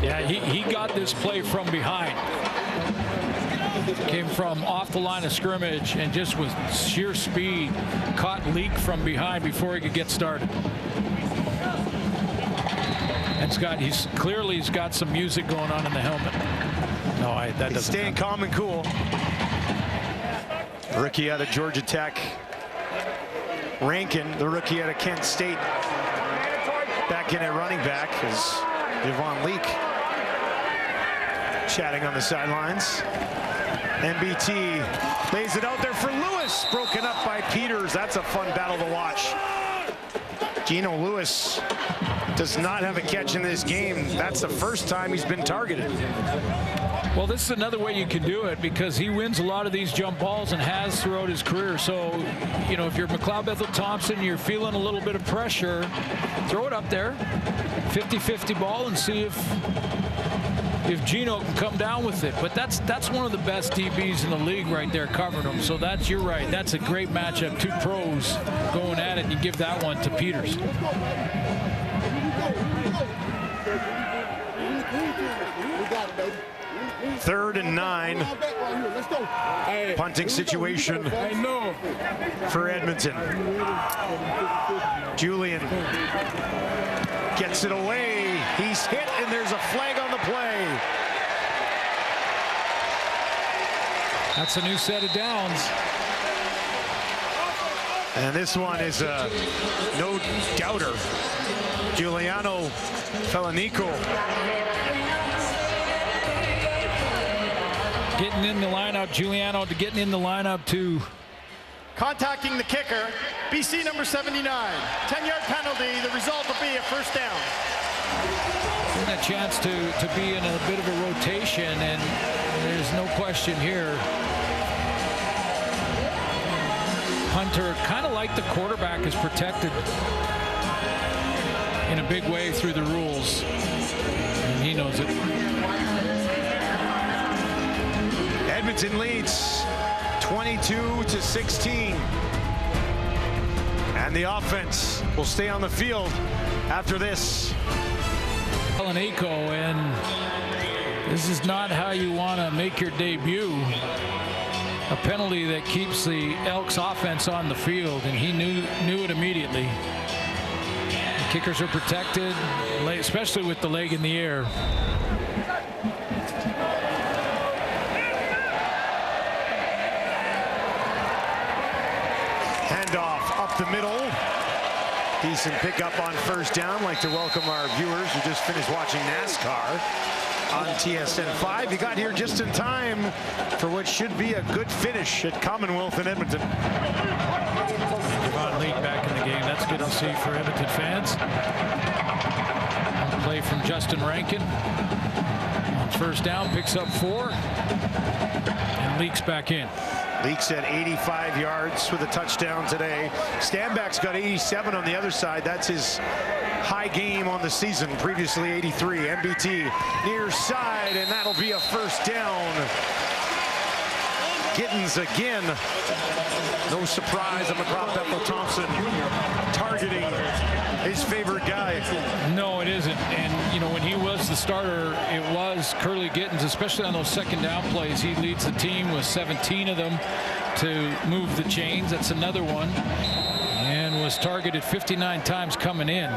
Yeah, he got this play from behind. came from off the line of scrimmage and just with sheer speed caught Leak from behind before he could get started. And he's clearly got some music going on in the helmet. No, that doesn't. Staying calm and cool. Rookie out of Georgia Tech. Rankin, the rookie out of Kent State, back in at running back is Javon Leak chatting on the sidelines. MBT lays it out there for Lewis, broken up by Peters. That's a fun battle to watch. Gino Lewis does not have a catch in this game. That's the first time he's been targeted. Well, this is another way you can do it because he wins a lot of these jump balls and has throughout his career. So, you know, if you're McLeod Bethel-Thompson, you're feeling a little bit of pressure, throw it up there, 50-50 ball, and see if Gino can come down with it. But that's one of the best DBs in the league right there covering him. So you're right. That's a great matchup. Two pros going at it, and you give that one to Peters. 3rd and 9. Punting situation for Edmonton. Julian gets it away. He's hit, and there's a flag on the play. That's a new set of downs. And this one is a no doubter. Giuliano Felanico. Getting in the lineup, Giuliano getting in the lineup too. Contacting the kicker, BC number 79. 10-yard penalty. The result will be a first down. Getting a chance to be in a bit of a rotation, and there's no question here. Hunter, kind of like the quarterback, is protected in a big way through the rules, and he knows it. Edmonton leads 22-16. And the offense will stay on the field after this. Felanico, and this is not how you want to make your debut. A penalty that keeps the Elks offense on the field, and he knew it immediately. The kickers are protected, especially with the leg in the air. Handoff up the middle. Decent pickup on first down. Like to welcome our viewers who just finished watching NASCAR on TSN 5. You got here just in time for what should be a good finish at Commonwealth in Edmonton. Javon Leak back in the game. That's good to see for Edmonton fans. Play from Justin Rankin. On first down, picks up 4. And Leak's back in. Leak's at 85 yards with a touchdown today. Stanback's got 87 on the other side. That's his high game on the season. Previously 83. MBT near side, and that'll be a first down. Giddens again. No surprise on McLeod Bethel-Thompson targeting his favorite guy. No, it isn't. And, you know, when he was the starter, it was Curly Giddens, especially on those second down plays. He leads the team with 17 of them to move the chains. That's another one. And was targeted 59 times coming in.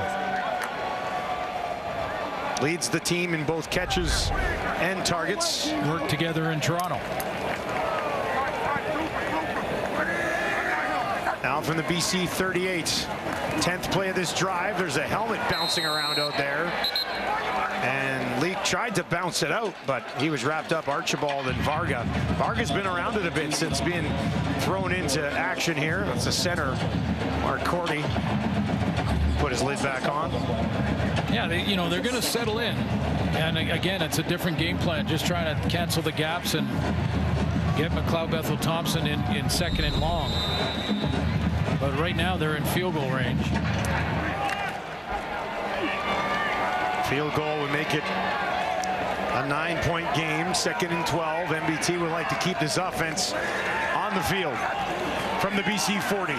Leads the team in both catches and targets. Work together in Toronto. Now from the BC 38. 10th play of this drive. There's a helmet bouncing around out there. And Leak tried to bounce it out, but he was wrapped up. Archibald and Varga. Varga's been around it a bit since being thrown into action here. That's the center, Mark Cordy. Put his lid back on. Yeah, they're going to settle in. And again, it's a different game plan. Just trying to cancel the gaps and get McLeod Bethel-Thompson in second and long. But right now they're in field goal range. Field goal would make it a 9-point game. 2nd and 12. MBT would like to keep this offense on the field. From the BC 40.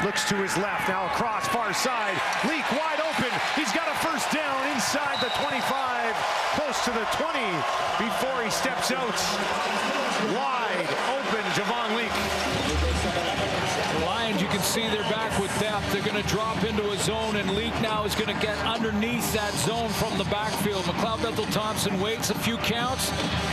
Looks to his left. Now across far side. Leak wide open. open. He's got a first down inside the 25, close to the 20 before he steps out. Wide open, Javon Leak. The Lions, you can see they're back with depth. They're going to drop into a zone, and Leak now is going to get underneath that zone from the backfield. McLeod-Bethel-Thompson waits a few counts.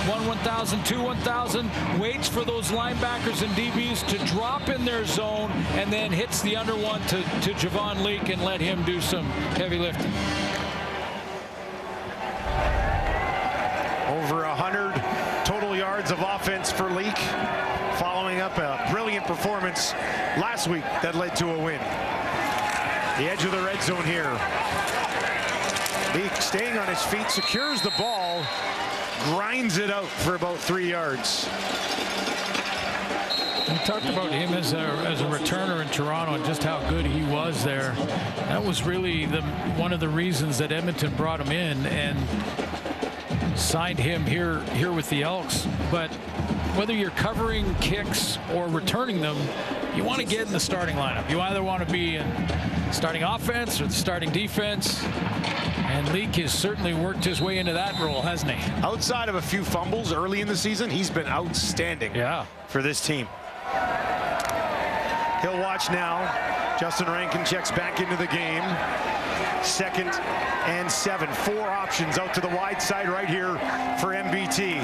1,000, 2, 1,000. Waits for those linebackers and DBs to drop in their zone, and then hits the under one to Javon Leak and let him do some heavy lifting. Over 100 total yards of offense for Leak, following up a brilliant performance last week that led to a win. The edge of the red zone here. Leak staying on his feet, secures the ball, grinds it out for about 3 yards. We talked about him as a returner in Toronto and just how good he was there. That was really one of the reasons that Edmonton brought him in and signed him here with the Elks. But whether you're covering kicks or returning them, you want to get in the starting lineup. You either want to be in starting offense or the starting defense. And Leak has certainly worked his way into that role, hasn't he? Outside of a few fumbles early in the season, he's been outstanding for this team. He'll watch now. Justin Rankin checks back into the game. 2nd and 7. 4 options out to the wide side right here for MBT.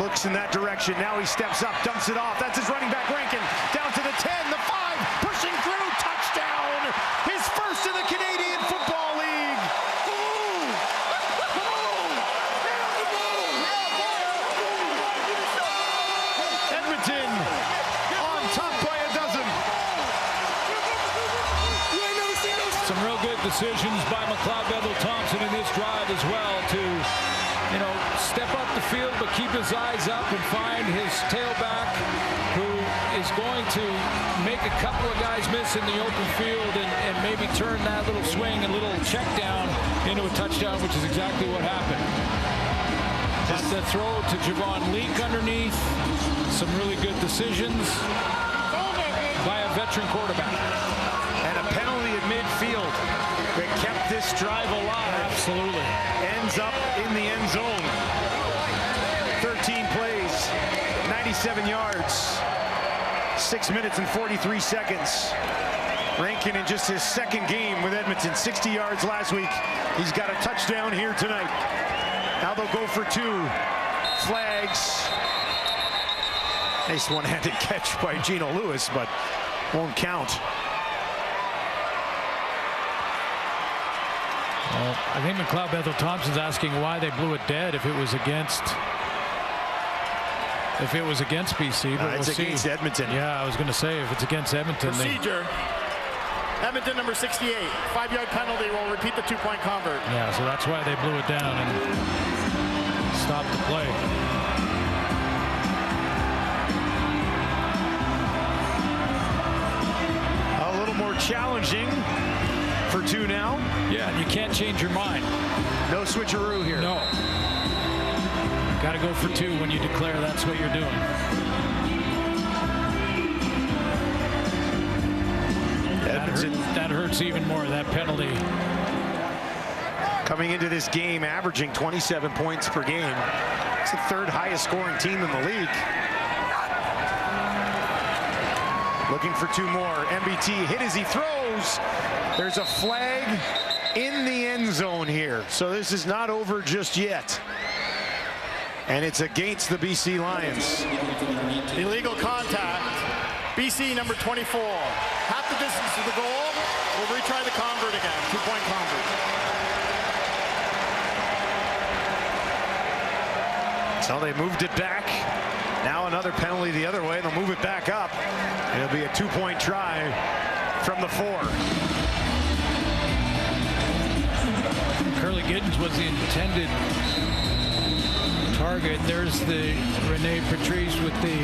Looks in that direction. Now he steps up, dumps it off. That's his running back, Rankin. Down to the 10, the 5, pushing through, touchdown! His first in the Canadian Football League. Edmonton on top by a dozen. Some real good decisions by McLeod-Bethel-Thompson in this drive as well to, step up the field but keep his eyes up and find his tailback, who is going to make a couple of guys miss in the open field and maybe turn that little swing and little check down into a touchdown, which is exactly what happened. Just the throw to Javon Leak underneath. Some really good decisions by a veteran quarterback. And a penalty at midfield that kept this drive alive. Absolutely. Ends up in the end zone. 13 plays, 97 yards, 6 minutes and 43 seconds. Rankin in just his 2nd game with Edmonton, 60 yards last week. He's got a touchdown here tonight. Now they'll go for 2. Flags. Nice one-handed catch by Gino Lewis, but won't count. Well, I think McLeod-Bethel-Thompson's asking why they blew it dead if it was against BC. But it's against Edmonton. Yeah, I was going to say if it's against Edmonton. Procedure. Edmonton number 68. 5-yard penalty will repeat the 2-point convert. Yeah, so that's why they blew it down and stopped the play. A little more challenging for 2 now. Yeah, and you can't change your mind. No switcheroo here. No. Got to go for 2 when you declare that's what you're doing. That hurts even more, that penalty. Coming into this game, averaging 27 points per game. It's the 3rd highest scoring team in the league. Looking for 2 more. MBT hit as he throws. There's a flag in the end zone here. So this is not over just yet. And it's against the BC Lions. Illegal contact. BC number 24. Half the distance to the goal. We'll retry the convert again. 2-point convert. So they moved it back. Now another penalty the other way. They'll move it back up. It'll be a 2-point try from the 4. Curly Giddens was the intended target. There's the Rene Patrice with the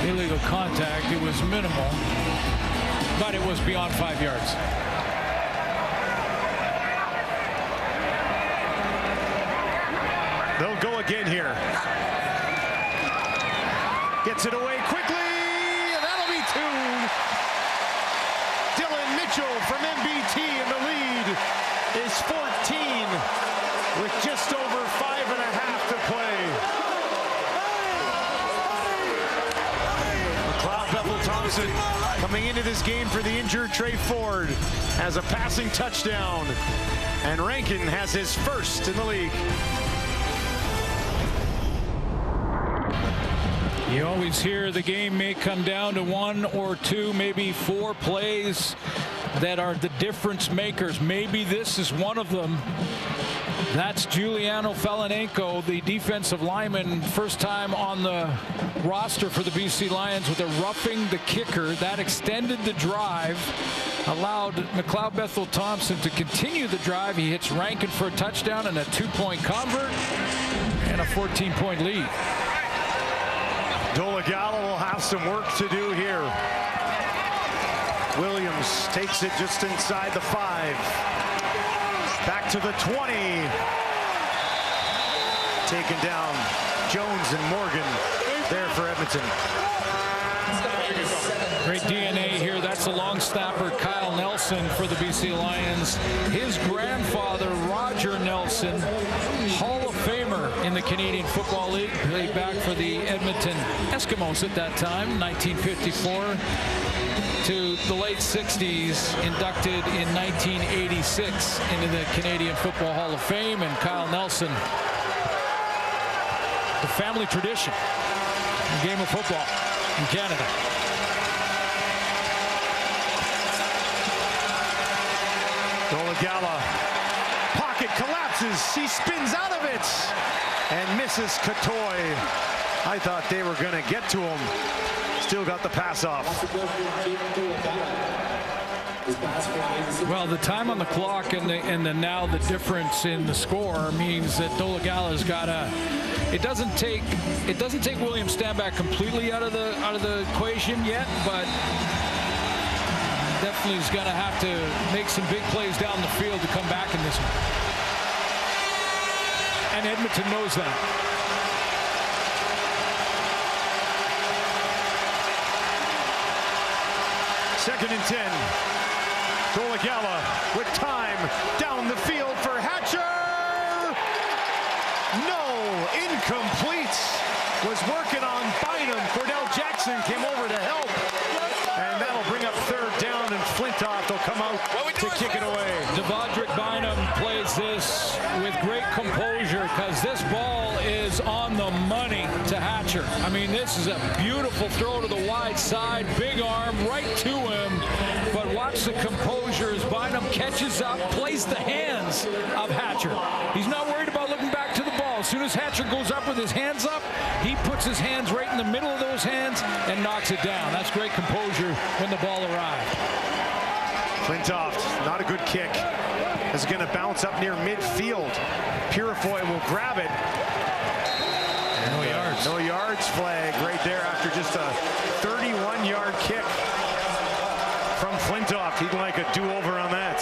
illegal contact. It was minimal, but it was beyond 5 yards. They'll go again here. Gets it away quickly, and that'll be 2. Dylan Mitchell from MBT in the lead. is 14 with just over 5.5 to play. McLeod Bethel-Thompson coming into this game for the injured Trey Ford has a passing touchdown, and Rankin has his first in the league. You always hear the game may come down to 1 or 2, maybe 4 plays that are the difference makers. Maybe this is one of them. That's Giuliano Felinenko, the defensive lineman, first time on the roster for the BC Lions with a roughing the kicker. That extended the drive, allowed McLeod Bethel-Thompson to continue the drive. He hits Rankin for a touchdown and a 2-point convert and a 14-point lead. Dolegala will have some work to do here. Williams takes it just inside the 5. Back to the 20. Taken down. Jones and Morgan there for Edmonton. Great DNA here. That's the long snapper Kyle Nelson for the BC Lions. His grandfather, Roger Nelson, Hall of Famer in the Canadian Football League, played back for the Edmonton Eskimos at that time, 1954 to the late 60s, inducted in 1986 into the Canadian Football Hall of Fame. And Kyle Nelson, the family tradition in the game of football in Canada. Dolegala, pocket collapses. He spins out of it and misses Katoy. I thought they were going to get to him. Still got the pass off. Well, the time on the clock and the now the difference in the score means that Dolegala's got a. It doesn't take William Stanback completely out of the equation yet, but definitely is going to have to make some big plays down the field to come back in this one. And Edmonton knows that. Second and 10. Dolegala with time down the field for Hatcher. No, incomplete. Was working on Bynum. Cordell Jackson came over to help. And that'll bring up third down, and Flintoff will come out to kick it away. Devondrick Bynum plays this with great composure because this ball is on the money to Hatcher. I mean, this is a beautiful throw to the wide side, big arm right to him. But watch the composure as Bynum catches up, plays the hands of Hatcher. He's not worried about looking back to the ball. As soon as Hatcher goes up with his hands up, he puts his hands right in the middle of those hands and knocks it down. That's great composure when the ball arrived. Flintoff, not a good kick. Is going to bounce up near midfield. Purifoy will grab it. No yards. No yards flag right there after just a 31-yard kick from Flintoff. He'd like a do-over on that.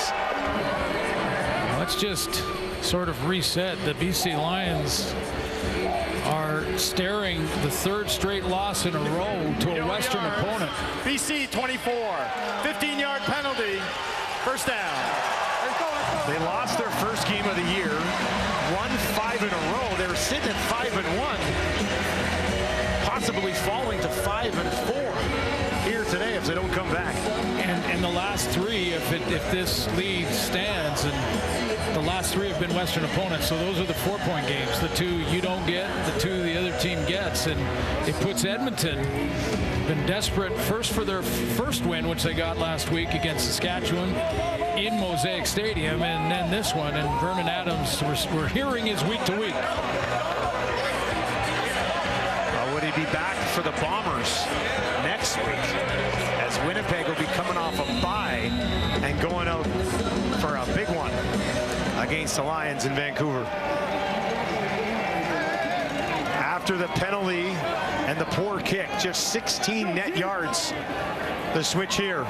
Let's just sort of reset. The BC Lions are staring the third straight loss in a row to a Western opponent. BC 24, 15-yard penalty, first down. They lost their first game of the year, won 5 in a row. They were sitting at 5-1, possibly falling to 5-4 here today if they don't come back. And the last 3, if this lead stands, and the last 3 have been Western opponents, so those are the 4-point games. The 2 you don't get, the 2 the other team gets, and it puts Edmonton been desperate first for their first win, which they got last week against Saskatchewan in Mosaic Stadium, and then this one. And Vernon Adams, we're hearing is week to week. Would he be back for the Bombers next week, as Winnipeg will be coming off a bye and going out for a big one against the Lions in Vancouver? After the penalty and the poor kick, just 16 net yards, the switch here.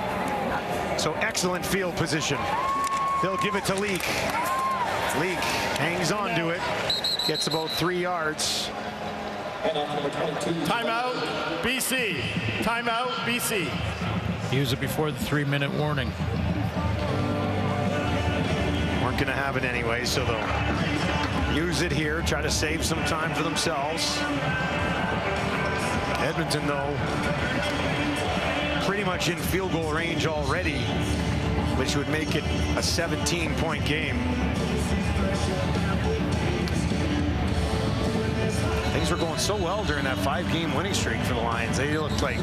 So excellent field position. They'll give it to Leak. Leak hangs on to it, gets about 3 yards. Timeout, BC. Timeout, BC. Use it before the 3-minute warning. going to have it anyway, so they'll use it here, try to save some time for themselves. Edmonton, though, pretty much in field goal range already, which would make it a 17-point game. Things were going so well during that 5-game winning streak for the Lions. They looked like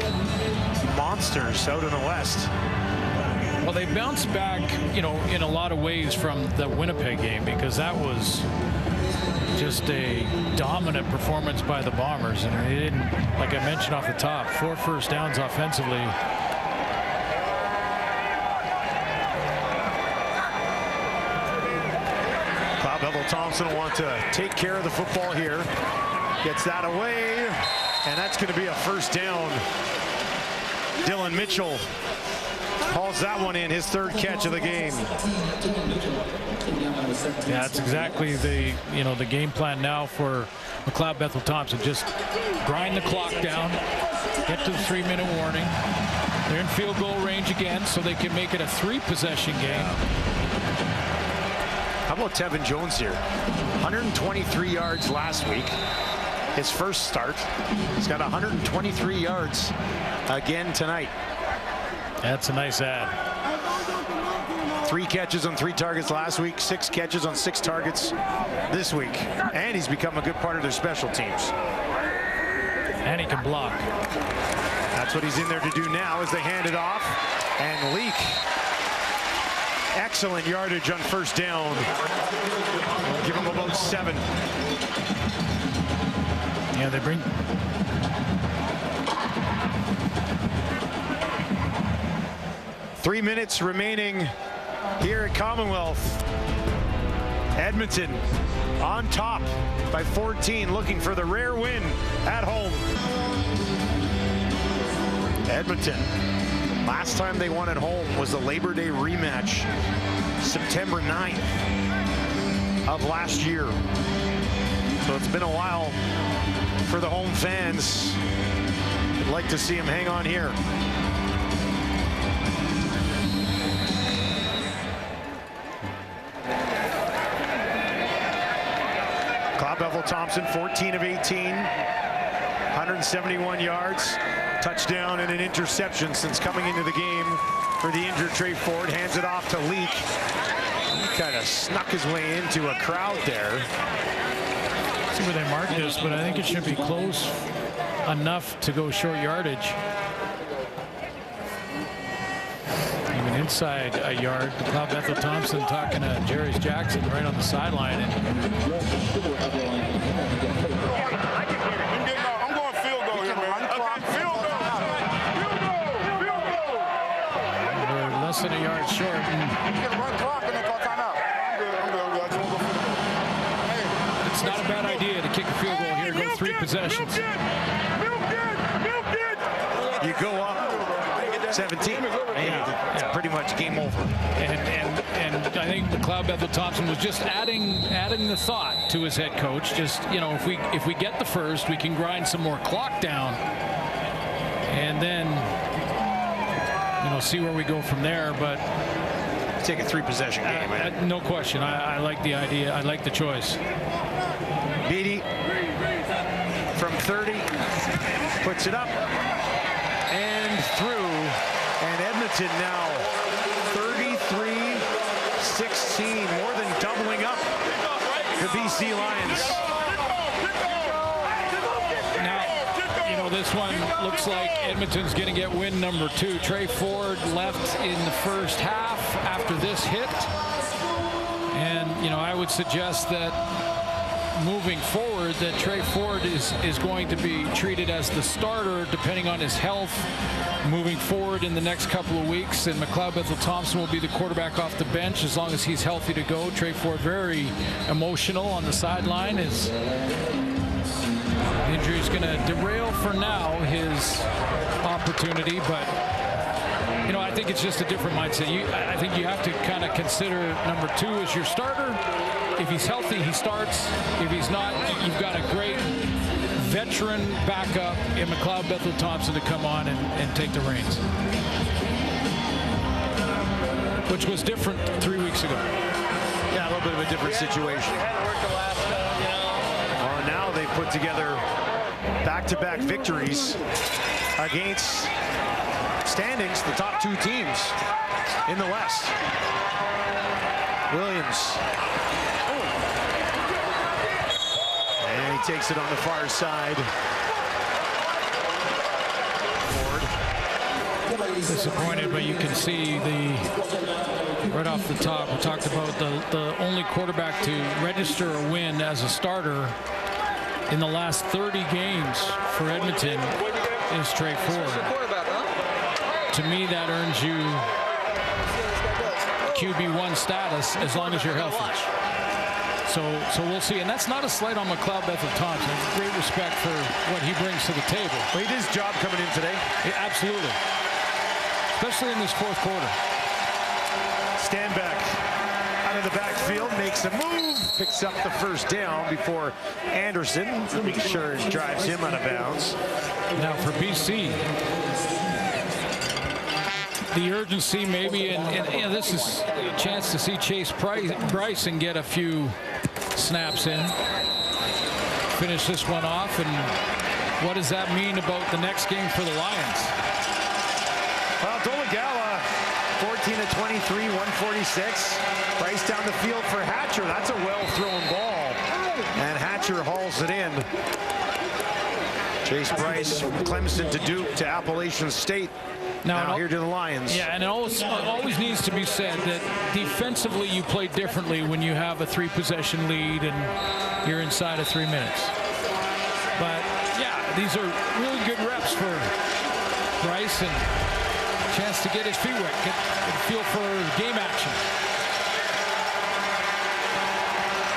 monsters out in the West. Well, they bounced back, you know, in a lot of ways from the Winnipeg game, because that was just a dominant performance by the Bombers, and they didn't, like I mentioned off the top, 4 first downs offensively. Cloud Bevel Thompson will want to take care of the football here. Gets that away, and that's going to be a first down. Dylan Mitchell hauls that one in, his 3rd catch of the game. Yeah, that's exactly the, you know, the game plan now for McLeod Bethel Thompson. Just grind the clock down, get to the 3-minute warning. They're in field goal range again, so they can make it a 3-possession game. How about Tevin Jones here? 123 yards last week. His first start. He's got 123 yards again tonight. That's a nice ad. 3 catches on 3 targets last week, 6 catches on 6 targets this week. And he's become a good part of their special teams. And he can block. That's what he's in there to do now as they hand it off. And Leak. Excellent yardage on first down. We'll give him about 7. Yeah, they bring. Three minutes remaining here at Commonwealth. Edmonton on top by 14, looking for the rare win at home. Edmonton, last time they won at home was the Labor Day rematch, September 9th of last year. So it's been a while for the home fans. I'd like to see them hang on here. Cloud Bevel Thompson, 14 of 18, 171 yards, touchdown and an interception since coming into the game for the injured Trey Ford. Hands it off to Leak. He kind of snuck his way into a crowd there. See where they marked this, but I think it should be close enough to go short yardage. Even inside a yard. Cloud Bethel Thompson talking to Jarius Jackson right on the sideline. I'm going field goal here, man. Field goal. They're less than a yard short. It's not a bad idea to kick a field goal here, go 3 possessions. You go up 17. It's pretty much game over. And I think McLeod Bethel Thompson was just adding the thought to his head coach. Just, you know, if we get the first, we can grind some more clock down, and then, you know, see where we go from there. But take a 3-possession game. No question. I like the idea. I like the choice. Beatty from 30 puts it up and through, and Edmonton now 33-16, more than doubling up the BC Lions. Now, you know, this one looks like Edmonton's going to get win number 2. Trey Ford left in the first half after this hit, and, you know, I would suggest that moving forward that Trey Ford is going to be treated as the starter depending on his health moving forward in the next couple of weeks, and McLeod Bethel Thompson will be the quarterback off the bench as long as he's healthy to go. Trey Ford very emotional on the sideline. His injury is going to derail for now his opportunity, but, you know, I think it's just a different mindset. I think you have to kind of consider number 2 as your starter. If he's healthy, he starts. If he's not, you've got a great veteran backup in McLeod Bethel Thompson to come on and take the reins, which was different 3 weeks ago. Yeah, a little bit of a different situation. Well, now they've put together back-to-back victories against standings, the top two teams in the West. Williams. And he takes it on the far side. Ford. Disappointed, but you can see right off the top, we talked about the only quarterback to register a win as a starter in the last 30 games for Edmonton is Trey Ford. To me, that earns you QB1 status as long as you're healthy. So we'll see. And that's not a slight on McLeod Bethel-Thompson. Great respect for what he brings to the table. Well, he did his job coming in today. Yeah, absolutely. Especially in this fourth quarter. Stanback out of the backfield, makes a move, picks up the first down before Anderson, make sure he drives him out of bounds. Now for BC, the urgency maybe, and you know, this is a chance to see Chase Bryson get a few snaps in, finish this one off, and what does that mean about the next game for the Lions? Well, Dolegala, 14 of 23, 146. Bryce down the field for Hatcher. That's a well-thrown ball, and Hatcher hauls it in. Chase Bryce from Clemson to Duke to Appalachian State. Now here to the Lions. Yeah, and it always needs to be said that defensively you play differently when you have a 3-possession lead and you're inside of 3 minutes. But yeah, these are really good reps for Bryce and a chance to get his feet wet, get a feel for game action.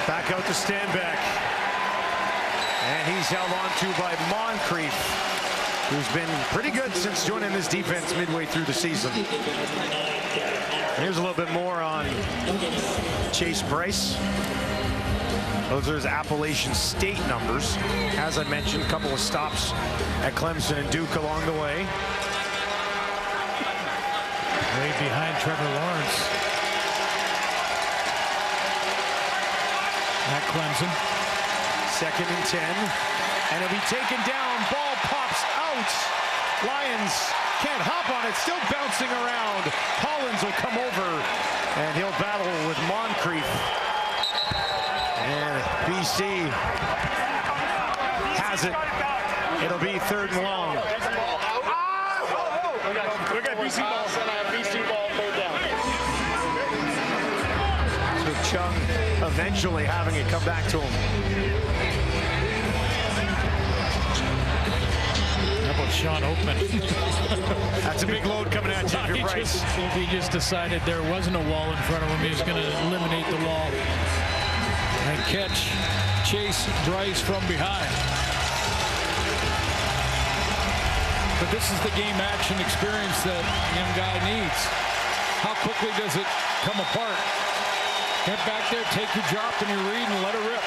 Back out to Stanback. And he's held on to by Moncrief, who's been pretty good since joining this defense midway through the season. Here's a little bit more on Chase Bryce. Those are his Appalachian State numbers. As I mentioned, a couple of stops at Clemson and Duke along the way. Right behind Trevor Lawrence at Clemson. 2nd and 10. And it'll be taken down. Ball pops out. Lions can't hop on it. Still bouncing around. Hollins will come over, and he'll battle with Moncrief. And BC has it. It'll be 3rd and long. We got BC ball. BC ball, 3rd down. So Chung eventually having it come back to him. How about Sean Oakman? That's a big load coming at you if you're Bryce. He just decided there wasn't a wall in front of him. He was going to eliminate the wall and catch Chase Bryce from behind. But this is the game action experience that young guy needs. How quickly does it come apart? Get back there, take your drop and your read, and let it rip.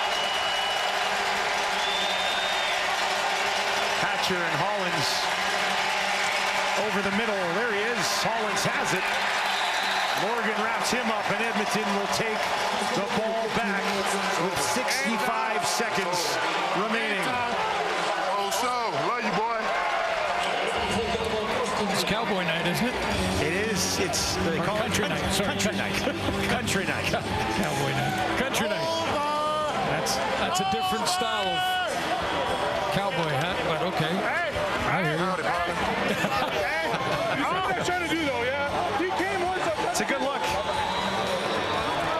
Hatcher and Hollins over the middle. There he is. Hollins has it. Morgan wraps him up, and Edmonton will take the ball back with 65 seconds remaining. Oh, so, love you, boy. It's Cowboy night, isn't it? It is. It's they call Country night. Sorry, Country night. Country night. Cowboy night. Country night. That's a different style of cowboy hat, but okay. I hear you. I know what they're trying to do, though, yeah? He came once up. It's a good look,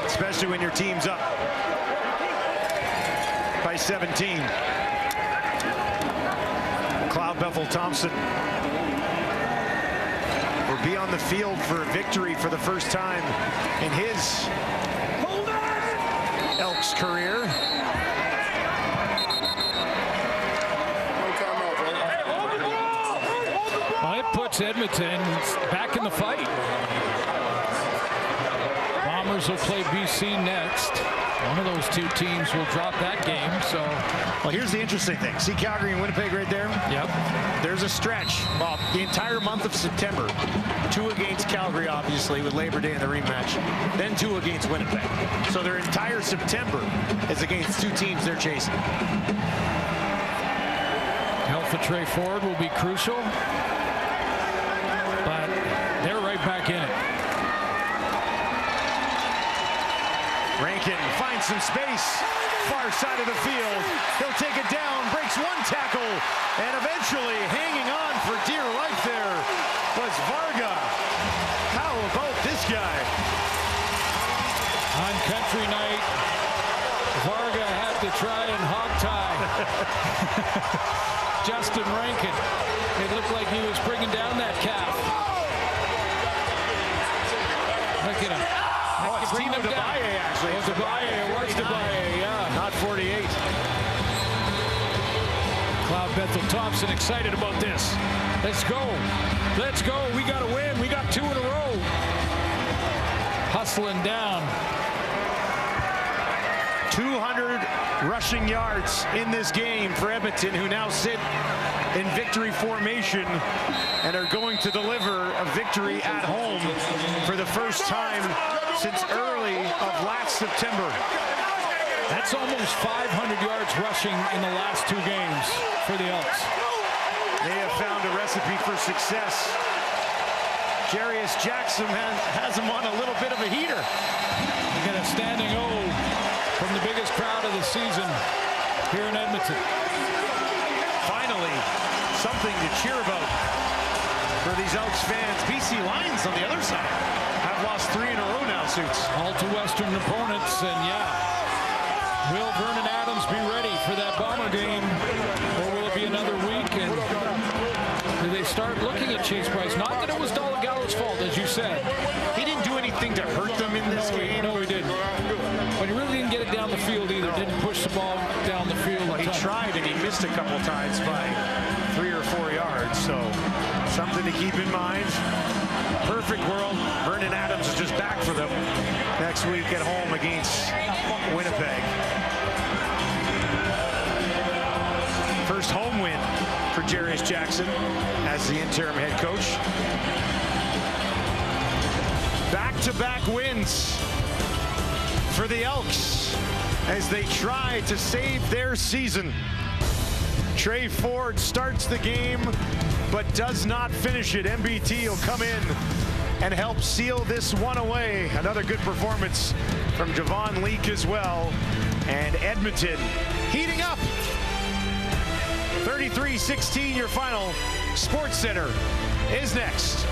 especially when your team's up by 17. McLeod Bethel-Thompson will be on the field for a victory for the first time in his Elks career. Well, it puts Edmonton back in the fight. Bombers will play BC next. One of those two teams will drop that game. So, well, here's the interesting thing. See Calgary and Winnipeg right there? Yep. There's a stretch. Well, the entire month of September. 2 against Calgary, obviously, with Labor Day in the rematch. Then 2 against Winnipeg. So their entire September is against 2 teams they're chasing. Health for Trey Ford will be crucial. But they're right back in it. Rankin finds some space, far side of the field. He'll take it down, breaks 1 tackle, and eventually hanging on for dear life there was Varga. How about this guy? On country night, Varga had to try and hog tie Justin Rankin. It looked like he was bringing down that calf. Look at him. Oh, it's Tino DeBaye, actually. Oh, DeBaye. It was DeBaye, yeah. Not 48. Cloud Bethel Thompson excited about this. Let's go. Let's go. We got to win. We got 2 in a row. Hustling down. 200 rushing yards in this game for Edmonton, who now sit in victory formation and are going to deliver a victory at home for the first time since early of last September. That's almost 500 yards rushing in the last 2 games for the Elks. They have found a recipe for success. Jarius Jackson has him on a little bit of a heater. You get a standing O from the biggest crowd of the season here in Edmonton. Finally, something to cheer about for these Elks fans. BC Lions on the other side have lost 3 in a row now, Suits. All to Western opponents, and yeah. Will Vernon Adams be ready for that Bomber game, or will it be another week? And do they start looking at Chase Price? Not that it was Dolagallo's fault, as you said. He didn't do anything to hurt them in this game. No, he didn't. But he really didn't get it down the field either. Didn't push the ball down the field. Well, he tried and he missed a couple times by 3 or 4 yards. So something to keep in mind. Perfect world. Vernon Adams is just back for them next week at home against Winnipeg. First home win for Jarius Jackson as the interim head coach. Back-to-back wins for the Elks as they try to save their season. Trey Ford starts the game but does not finish it. MBT will come in and help seal this one away. Another good performance from Javon Leake as well. And Edmonton heating up. 33-16 your final. Sports Center is next.